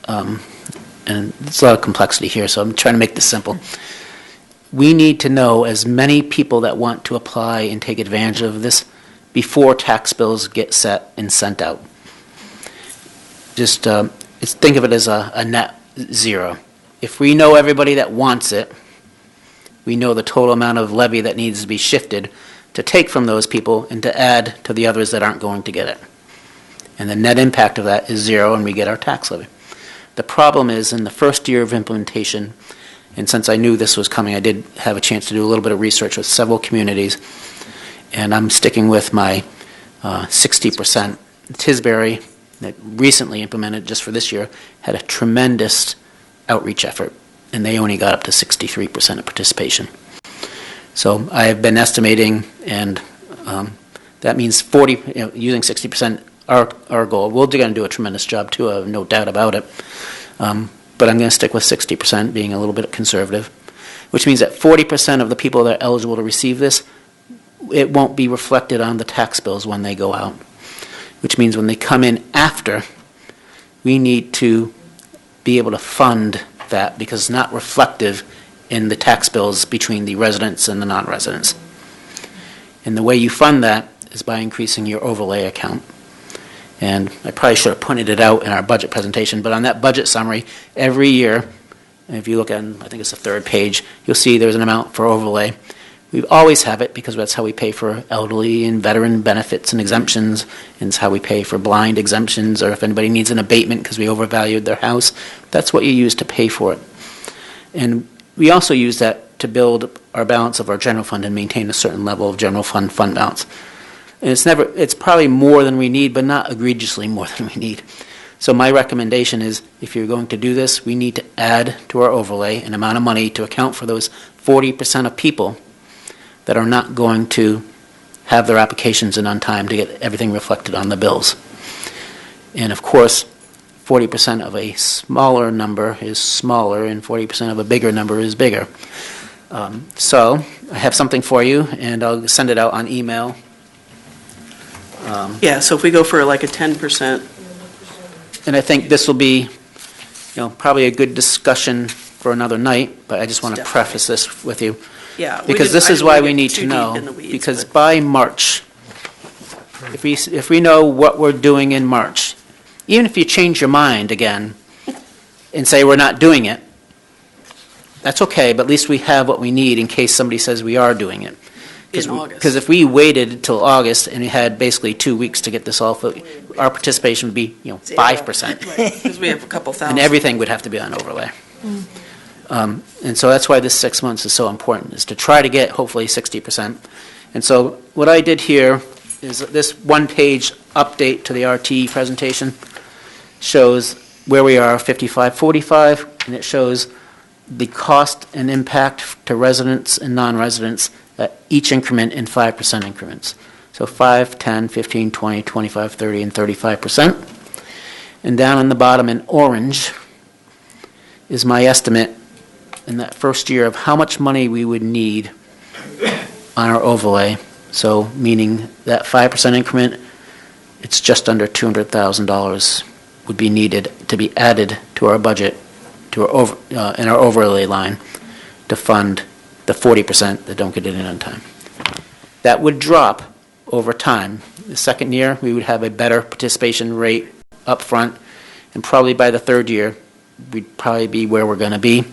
and there's a lot of complexity here, so I'm trying to make this simple. We need to know as many people that want to apply and take advantage of this before tax bills get set and sent out. Just think of it as a net zero. If we know everybody that wants it, we know the total amount of levy that needs to be shifted to take from those people and to add to the others that aren't going to get it. And the net impact of that is zero, and we get our tax levy. The problem is in the first year of implementation, and since I knew this was coming, I did have a chance to do a little bit of research with several communities, and I'm sticking with my 60%. Tisbury, that recently implemented just for this year, had a tremendous outreach effort, and they only got up to 63% of participation. So I have been estimating, and that means 40, using 60%, our goal. We're going to do a tremendous job too, I have no doubt about it. But I'm going to stick with 60%, being a little bit conservative, which means that 40% of the people that are eligible to receive this, it won't be reflected on the tax bills when they go out, which means when they come in after, we need to be able to fund that because it's not reflective in the tax bills between the residents and the non-residents. And the way you fund that is by increasing your overlay account. And I probably should have pointed it out in our budget presentation, but on that budget summary, every year, and if you look at, I think it's the third page, you'll see there's an amount for overlay. We always have it because that's how we pay for elderly and veteran benefits and exemptions, and it's how we pay for blind exemptions, or if anybody needs an abatement because we overvalued their house, that's what you use to pay for it. And we also use that to build our balance of our general fund and maintain a certain level of general fund balance. And it's probably more than we need, but not egregiously more than we need. So my recommendation is, if you're going to do this, we need to add to our overlay an amount of money to account for those 40% of people that are not going to have their applications in on time to get everything reflected on the bills. And of course, 40% of a smaller number is smaller, and 40% of a bigger number is bigger. So I have something for you, and I'll send it out on email. Yeah, so if we go for like a 10%. And I think this will be, probably a good discussion for another night, but I just want to preface this with you. Yeah. Because this is why we need to know, because by March, if we know what we're doing in March, even if you change your mind again and say we're not doing it, that's okay, but at least we have what we need in case somebody says we are doing it. In August. Because if we waited until August and we had basically 2 weeks to get this all, our participation would be 5%. Because we have a couple thousand. And everything would have to be on overlay. And so that's why this 6 months is so important, is to try to get hopefully 60%. And so what I did here is this one-page update to the RT presentation shows where we are 55-45, and it shows the cost and impact to residents and non-residents at each increment in 5% increments. So 5, 10, 15, 20, 25, 30, and 35%. And down on the bottom in orange is my estimate in that first year of how much money we would need on our overlay. So meaning that 5% increment, it's just under $200,000 would be needed to be added to our budget, to our in our overlay line, to fund the 40% that don't get it in on time. That would drop over time. The second year, we would have a better participation rate up front, and probably by the third year, we'd probably be where we're going to be.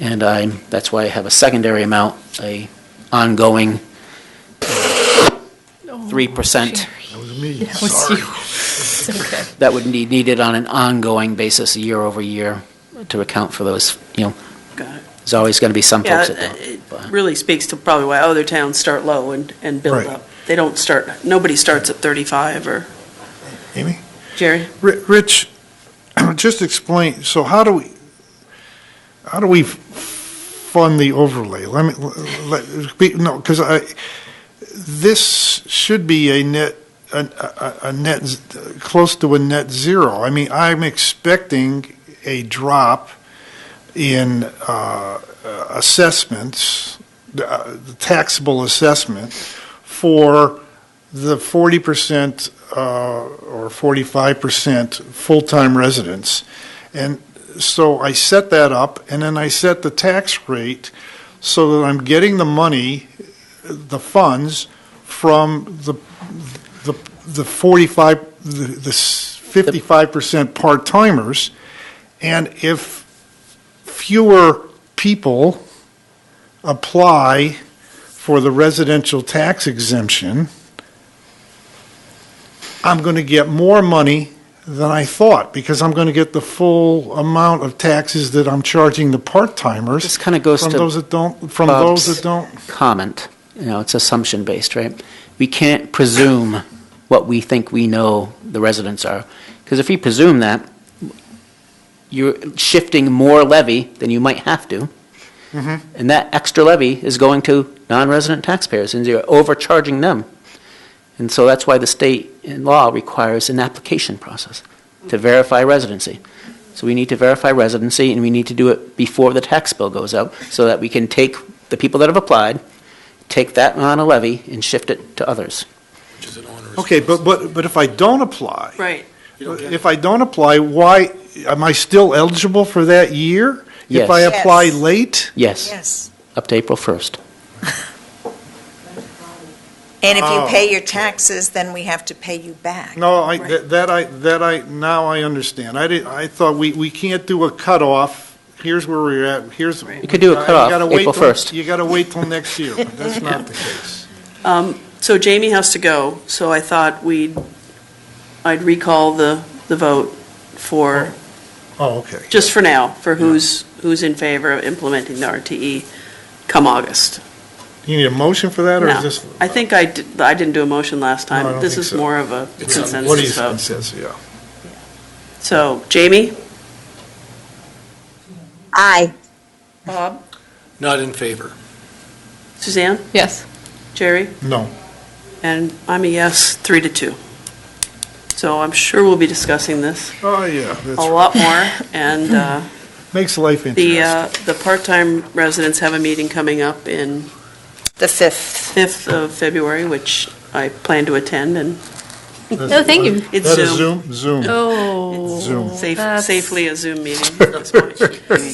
And that's why I have a secondary amount, a ongoing 3%. That was me. That was you. It's okay. That would be needed on an ongoing basis, year over year, to account for those, Got it. there's always going to be some Yeah, folks that it don't. really speaks to probably why other towns start low and build Right. up. They don't start, nobody starts at 35 or, Amy? Jerry? Rich, just explain, so how do we fund the overlay? Because this should be a net, close to a net zero. I mean, I'm expecting a drop in assessments, the taxable assessment for the 40% or 45% full-time residents. And so I set that up, and then I set the tax rate so that I'm getting the money, the funds, from the 55% part-timers. And if fewer people apply for the residential tax exemption, I'm going to get more money than I thought, because I'm going to get the full amount of taxes that I'm charging the part-timers. This kind of goes from to those that don't, from Bob's those that don't. comment. It's assumption-based, right? We can't presume what we think we know the residents are. Because if we presume that, you're shifting more levy than you might have to. And that extra levy is going to non-resident taxpayers, and you're overcharging them. And so that's why the state in law requires an application process to verify residency. So we need to verify residency, and we need to do it before the tax bill goes out, so that we can take the people that have applied, take that amount of levy, and shift it to others. Okay, but if I don't apply, Right. if I don't apply, why, am I still eligible for that year? Yes. If I apply Yes. late? Yes, Yes. up to April 1st. And if you Oh. pay your taxes, then we have to pay you back. No, Right. now I understand. I thought we can't do a cutoff. Here's where we're at, here's. Right. You could do a You cutoff, gotta wait April till- 1st. You gotta wait till next year, but that's not the case. So Jamie has to go, so I thought I'd recall the vote for, Oh, okay. just for now, for who's in favor of implementing the RTE come August. You need a motion for that, or No, is this? I think I didn't do a motion last No, I time. don't This think is so. more of a What do you consensus vote. says, yeah. So, Jamie? Aye. Bob? Not in favor. Suzanne? Yes. Jerry? No. And I'm a yes, 3-2. So I'm sure we'll be discussing this Oh, yeah, that's a right. lot more, and Makes life the interesting. part-time residents have a meeting coming up in The 5th. 5th of February, which I plan to attend, and No, thank you. it's That is Zoom. Zoom. Oh. Zoom. That's- Safely a Zoom meeting at this point.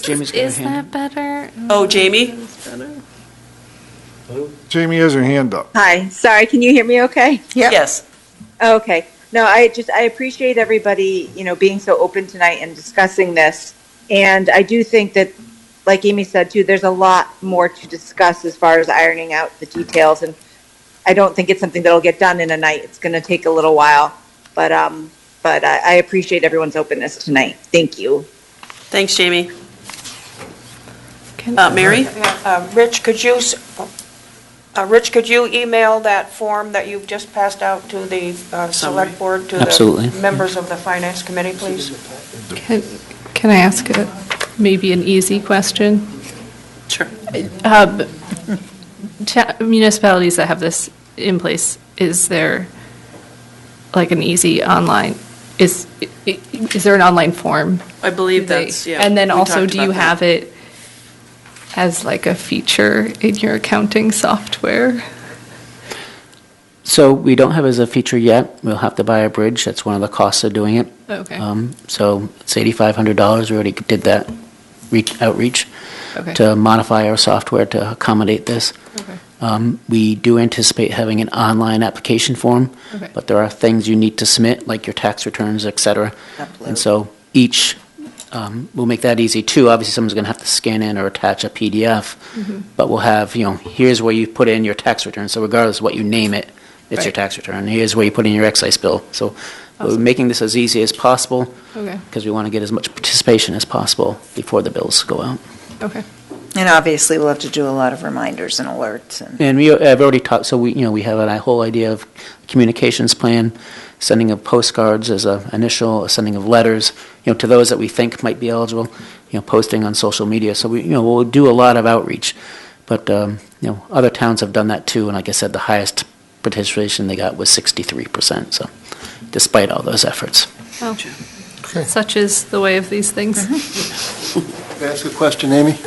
Jamie's got her Is hand that better? Oh, Jamie? Jamie has her hand up. Hi. Sorry, can you hear me okay? Yep. Yes. Okay. No, I appreciate everybody, being so open tonight and discussing this. And I do think that, like Amy said too, there's a lot more to discuss as far as ironing out the details. And I don't think it's something that'll get done in a night. It's going to take a little while. But I appreciate everyone's openness tonight. Thank you. Thanks, Jamie. Can- Mary? Rich, could you email that form that you've just passed out to the select board, to Absolutely. the members of the finance committee, please? Can I ask maybe an easy question? Sure. Municipalities that have this in place, is there like an easy online, is there an online form? I believe They- that's, yeah. And then we also, talked do you about that. have it as like a feature in your accounting software? So we don't have it as a feature yet. We'll have to buy a bridge. That's one of the costs of doing it. Okay, So it's $8,500. We already did that outreach okay, to modify our software to accommodate this. okay, We do anticipate having an online application form, okay. but there are things you need to submit, like your tax returns, et cetera. And so each, we'll make that easy too. Obviously, someone's going to have to scan in or attach a PDF, but we'll have, here's where you put in your tax return. So regardless of what you name it, it's your Right. tax return. Here's where you put in your excise bill. So we're Awesome. making this as easy as possible Okay, because we want to get as much participation as possible before the bills go out. okay. And obviously, we'll have to do a lot of reminders and alerts. And And I've already talked, so we have a whole idea of communications plan, sending of postcards as an initial, sending of letters, to those that we think might be eligible, posting on social media. So we'll do a lot of outreach. But, other towns have done that too, and like I said, the highest participation they got was 63%, so despite all those efforts. Well, such is the way of these things. May I ask a question, Amy?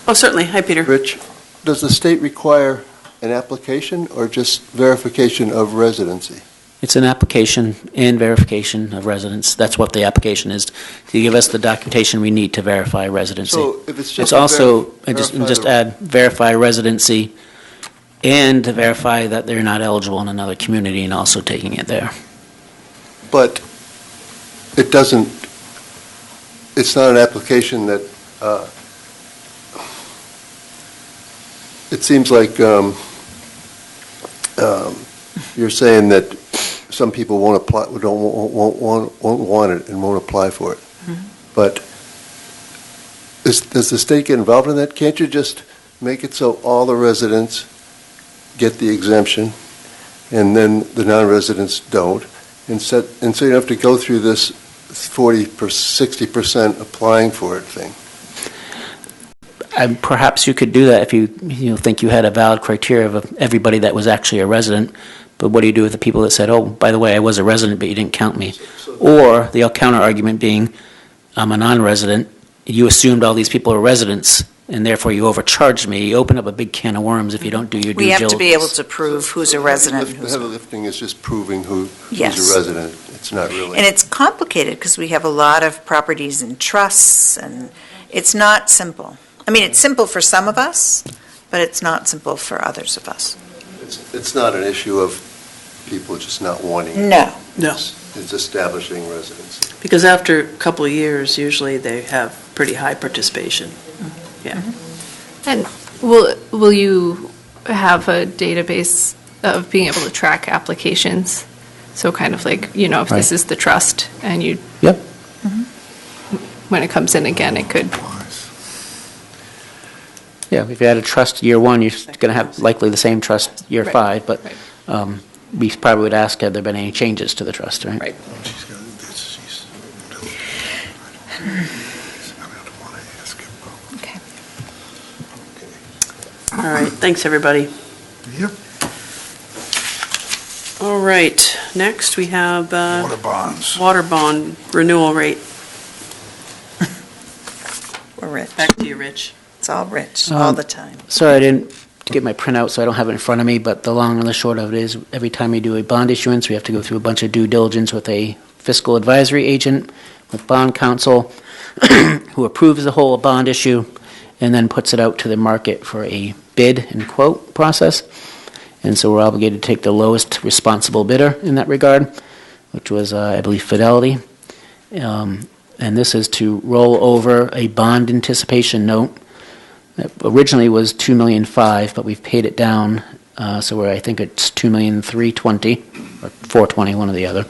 Oh, certainly. Hi, Peter. Rich, does the state require an application or just verification of residency? It's an application and verification of residence. That's what the application is, to give us the documentation we need to verify residency. So if it's just It's to also, verify just the- add, verify residency and to verify that they're not eligible in another community and also taking it there. But it doesn't, it's not an application that, it seems like you're saying that some people won't apply, won't want it and won't apply for it. But does the state get involved in that? Can't you just make it so all the residents get the exemption and then the non-residents don't? And so you don't have to go through this 60% applying for it thing. Perhaps you could do that if you think you had a valid criteria of everybody that was actually a resident. But what do you do with the people that said, "Oh, by the way, I was a resident, but you didn't count me"? Or the counter argument being, "I'm a non-resident. You assumed all these people are residents, and therefore you overcharged me." You open up a big can of worms if you don't do your due We diligence. have to be able to prove who's a resident. The heavy lifting is just proving who's Yes. a resident. It's not really. And it's complicated because we have a lot of properties and trusts, and it's not simple. I mean, it's simple for some of us, but it's not simple for others of us. It's not an issue of people just not wanting it. No. No. It's establishing residency. Because after a couple of years, usually they have pretty high participation. Yeah. And will you have a database of being able to track applications? So kind of like, if this is the trust and you. Yep. When it comes in again, it could. Yeah, if you had a trust year one, you're going to have likely the same trust year Right. 5, but Right. we probably would ask, have there been any changes to the trust, right? Right. Okay. All right, thanks, everybody. Yep, All right, next we have water bonds. water bond renewal rate. We're rich. Back to you, Rich. It's all rich, all the time. Sorry, I didn't get my printout, so I don't have it in front of me, but the long and the short of it is, every time we do a bond issuance, we have to go through a bunch of due diligence with a fiscal advisory agent, with bond counsel, who approves the whole bond issue, and then puts it out to the market for a bid and quote process. And so we're obligated to take the lowest responsible bidder in that regard, which was, I believe, Fidelity. And this is to roll over a bond anticipation note that originally was $2,500,000, but we've paid it down, so I think it's $2,320,000 or $420,000, one or the other,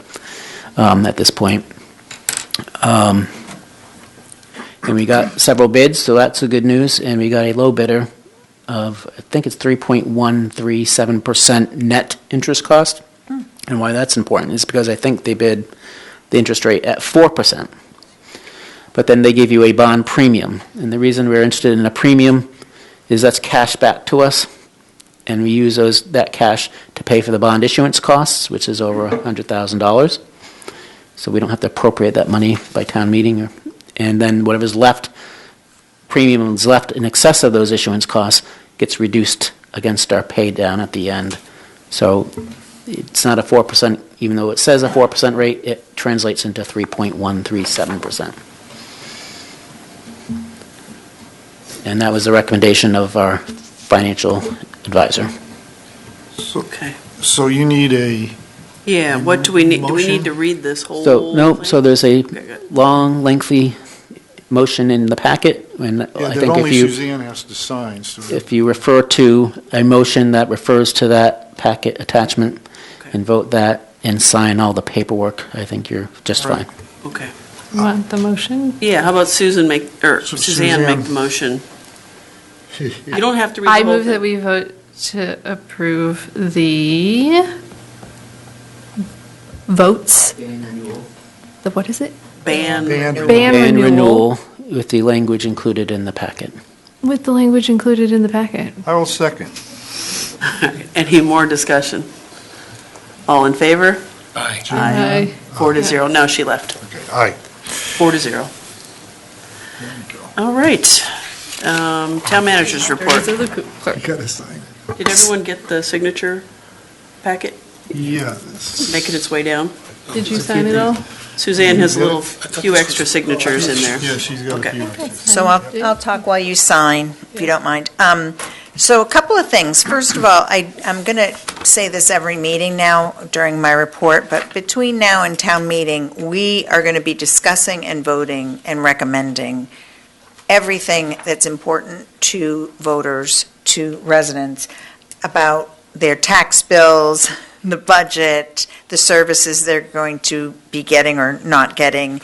at this point. And we got several bids, so that's the good news. And we got a low bidder of, I think it's 3.137% net interest cost. And why that's important is because I think they bid the interest rate at 4%. But then they give you a bond premium. And the reason we're interested in a premium is that's cash back to us. And we use that cash to pay for the bond issuance costs, which is over $100,000. So we don't have to appropriate that money by town meeting. And then whatever's left, premium is left in excess of those issuance costs, gets reduced against our pay down at the end. So it's not a 4%, even though it says a 4% rate, it translates into 3.137%. And that was the recommendation of our financial advisor. Okay. So you need a, Yeah, what do we need? Do we Motion? need to read this whole So, no, thing? so there's a Okay, good. long, lengthy motion in the packet, and yeah, I that think only if you, Suzanne has to sign, so. if you refer to a motion that refers to that packet attachment Okay. and vote that and sign all the paperwork, I think you're just Right. fine. Okay. Want the motion? Yeah, how about Suzanne Suzanne Suzanne. make the motion? You don't have to read the I whole move that thing. we vote to approve the votes. The, what is it? Ban. Ban. Ban And renewal with the language included in the packet. with the language included in the packet. I will second. Any more discussion? All in favor? Aye. Aye. 4-0. No, she left. Okay, aye. 4-0. There you go. All right. Town managers report. Members of the clerk. You gotta sign it. Did everyone get the signature packet? Yes. making its way down. Did you sign it all? Suzanne has a little few extra signatures in there. Yeah, she's got a Okay. few. So I'll talk while you sign, if you don't mind. So a couple of things. First of all, I'm going to say this every meeting now during my report, but between now and town meeting, we are going to be discussing and voting and recommending everything that's important to voters, to residents, about their tax bills, the budget, the services they're going to be getting or not getting.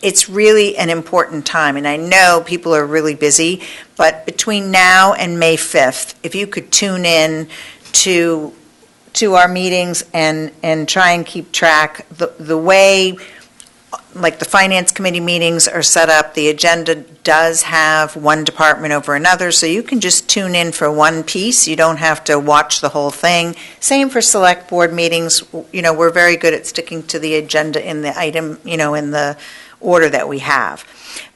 It's really an important time, and I know people are really busy, but between now and May 5th, if you could tune in to our meetings and try and keep track, the way, like the Finance Committee meetings are set up, the agenda does have one department over another, so you can just tune in for one piece. You don't have to watch the whole thing. Same for Select Board meetings. We're very good at sticking to the agenda in the item, in the order that we have.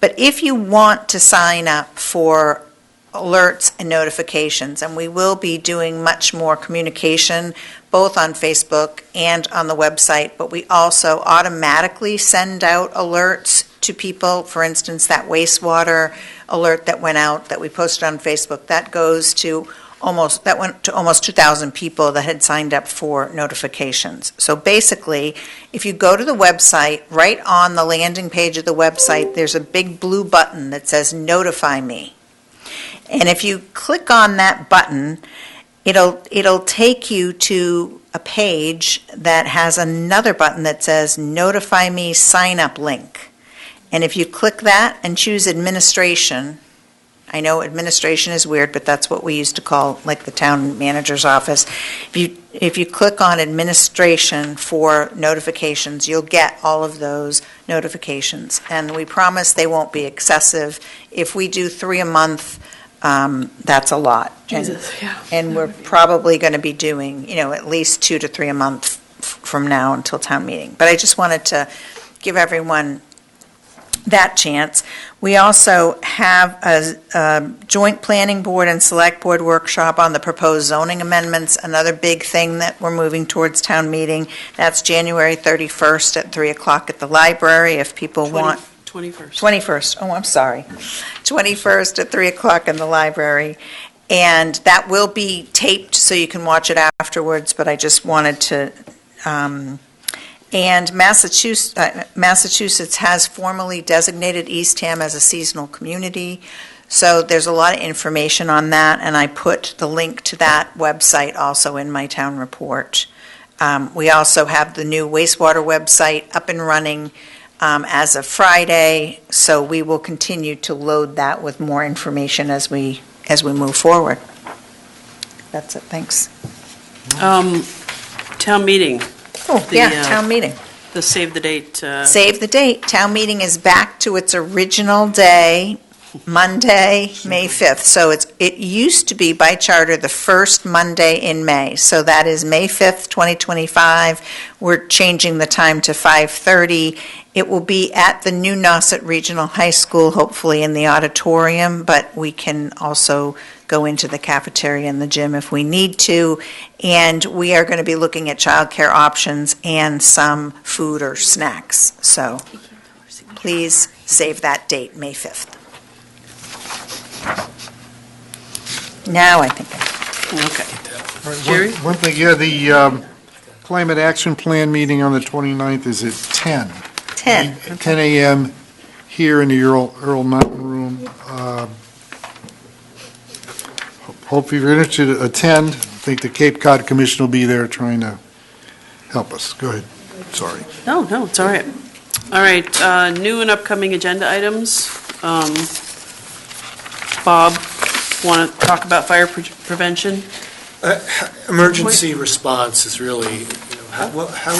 But if you want to sign up for alerts and notifications, and we will be doing much more communication both on Facebook and on the website, but we also automatically send out alerts to people. For instance, that wastewater alert that went out that we posted on Facebook, that went to almost 2,000 people that had signed up for notifications. So basically, if you go to the website, right on the landing page of the website, there's a big blue button that says Notify Me. And if you click on that button, it'll take you to a page that has another button that says Notify Me Sign Up Link. And if you click that and choose Administration, I know administration is weird, but that's what we used to call like the town manager's office. If you click on Administration for notifications, you'll get all of those notifications. And we promise they won't be excessive. If we do 3 a month, that's a lot. Jesus, yeah. And we're probably going to be doing, at least 2 to 3 a month from now until town meeting. But I just wanted to give everyone that chance. We also have a joint planning board and select board workshop on the proposed zoning amendments, another big thing that we're moving towards town meeting. That's January 31st at 3 o'clock at the library if people want. 21st. 21st, oh, I'm sorry. 21st at 3 o'clock in the library. And that will be taped so you can watch it afterwards, but I just wanted to, and Massachusetts has formally designated Eastham as a seasonal community, so there's a lot of information on that, and I put the link to that website also in my town report. We also have the new wastewater website up and running as of Friday, so we will continue to load that with more information as we move forward. That's it, thanks. Town meeting, Oh, yeah, The, town meeting. the save the date. Save the date. Town meeting is back to its original day, Monday, May 5th. So it used to be by charter the first Monday in May. So that is May 5th, 2025. We're changing the time to 5:30. It will be at the new Nauset Regional High School, hopefully in the auditorium, but we can also go into the cafeteria and the gym if we need to. And we are going to be looking at childcare options and some food or snacks. So please save that date, May 5th. Now I think Okay. All right, Jerry? One thing, yeah, the Climate Action Plan meeting on the 29th is at 10. 10. 10 a.m. here in the Earl Mountain Room. Hope you're interested to attend. I think the Cape Cod Commission will be there trying to help us. Go ahead. Sorry. No, it's all right. All right, new and upcoming agenda items. Bob, want to talk about fire prevention? Emergency response is really, how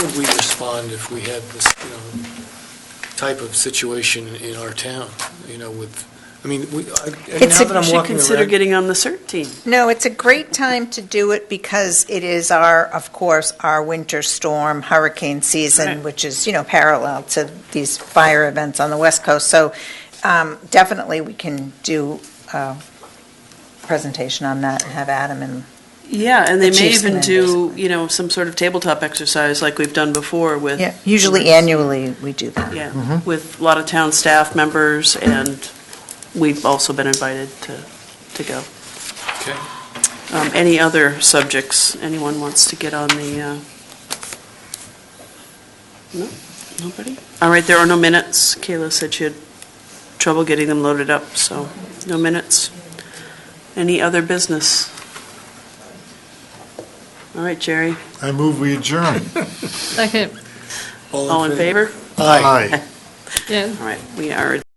would we respond if we had this, type of situation in our town, with, now that I'm You should walking consider around. getting on the CERT team. No, it's a great time to do it because it is of course, our winter storm hurricane season, Right. which is, parallel to these fire events on the West Coast. So definitely we can do a presentation on that and have Adam and Yeah, and they The may chief's even members. do, some sort of tabletop exercise like we've done before with. Yeah, usually annually we do that. Yeah, with a lot of town staff members, and we've also been invited to go. Okay. Any other subjects anyone wants to get on the, no, nobody? All right, there are no minutes. Kayla said she had trouble getting them loaded up, so no minutes. Any other business? All right, Jerry, I move we adjourn. Second, all in favor? Aye. Aye. yeah. All right, we are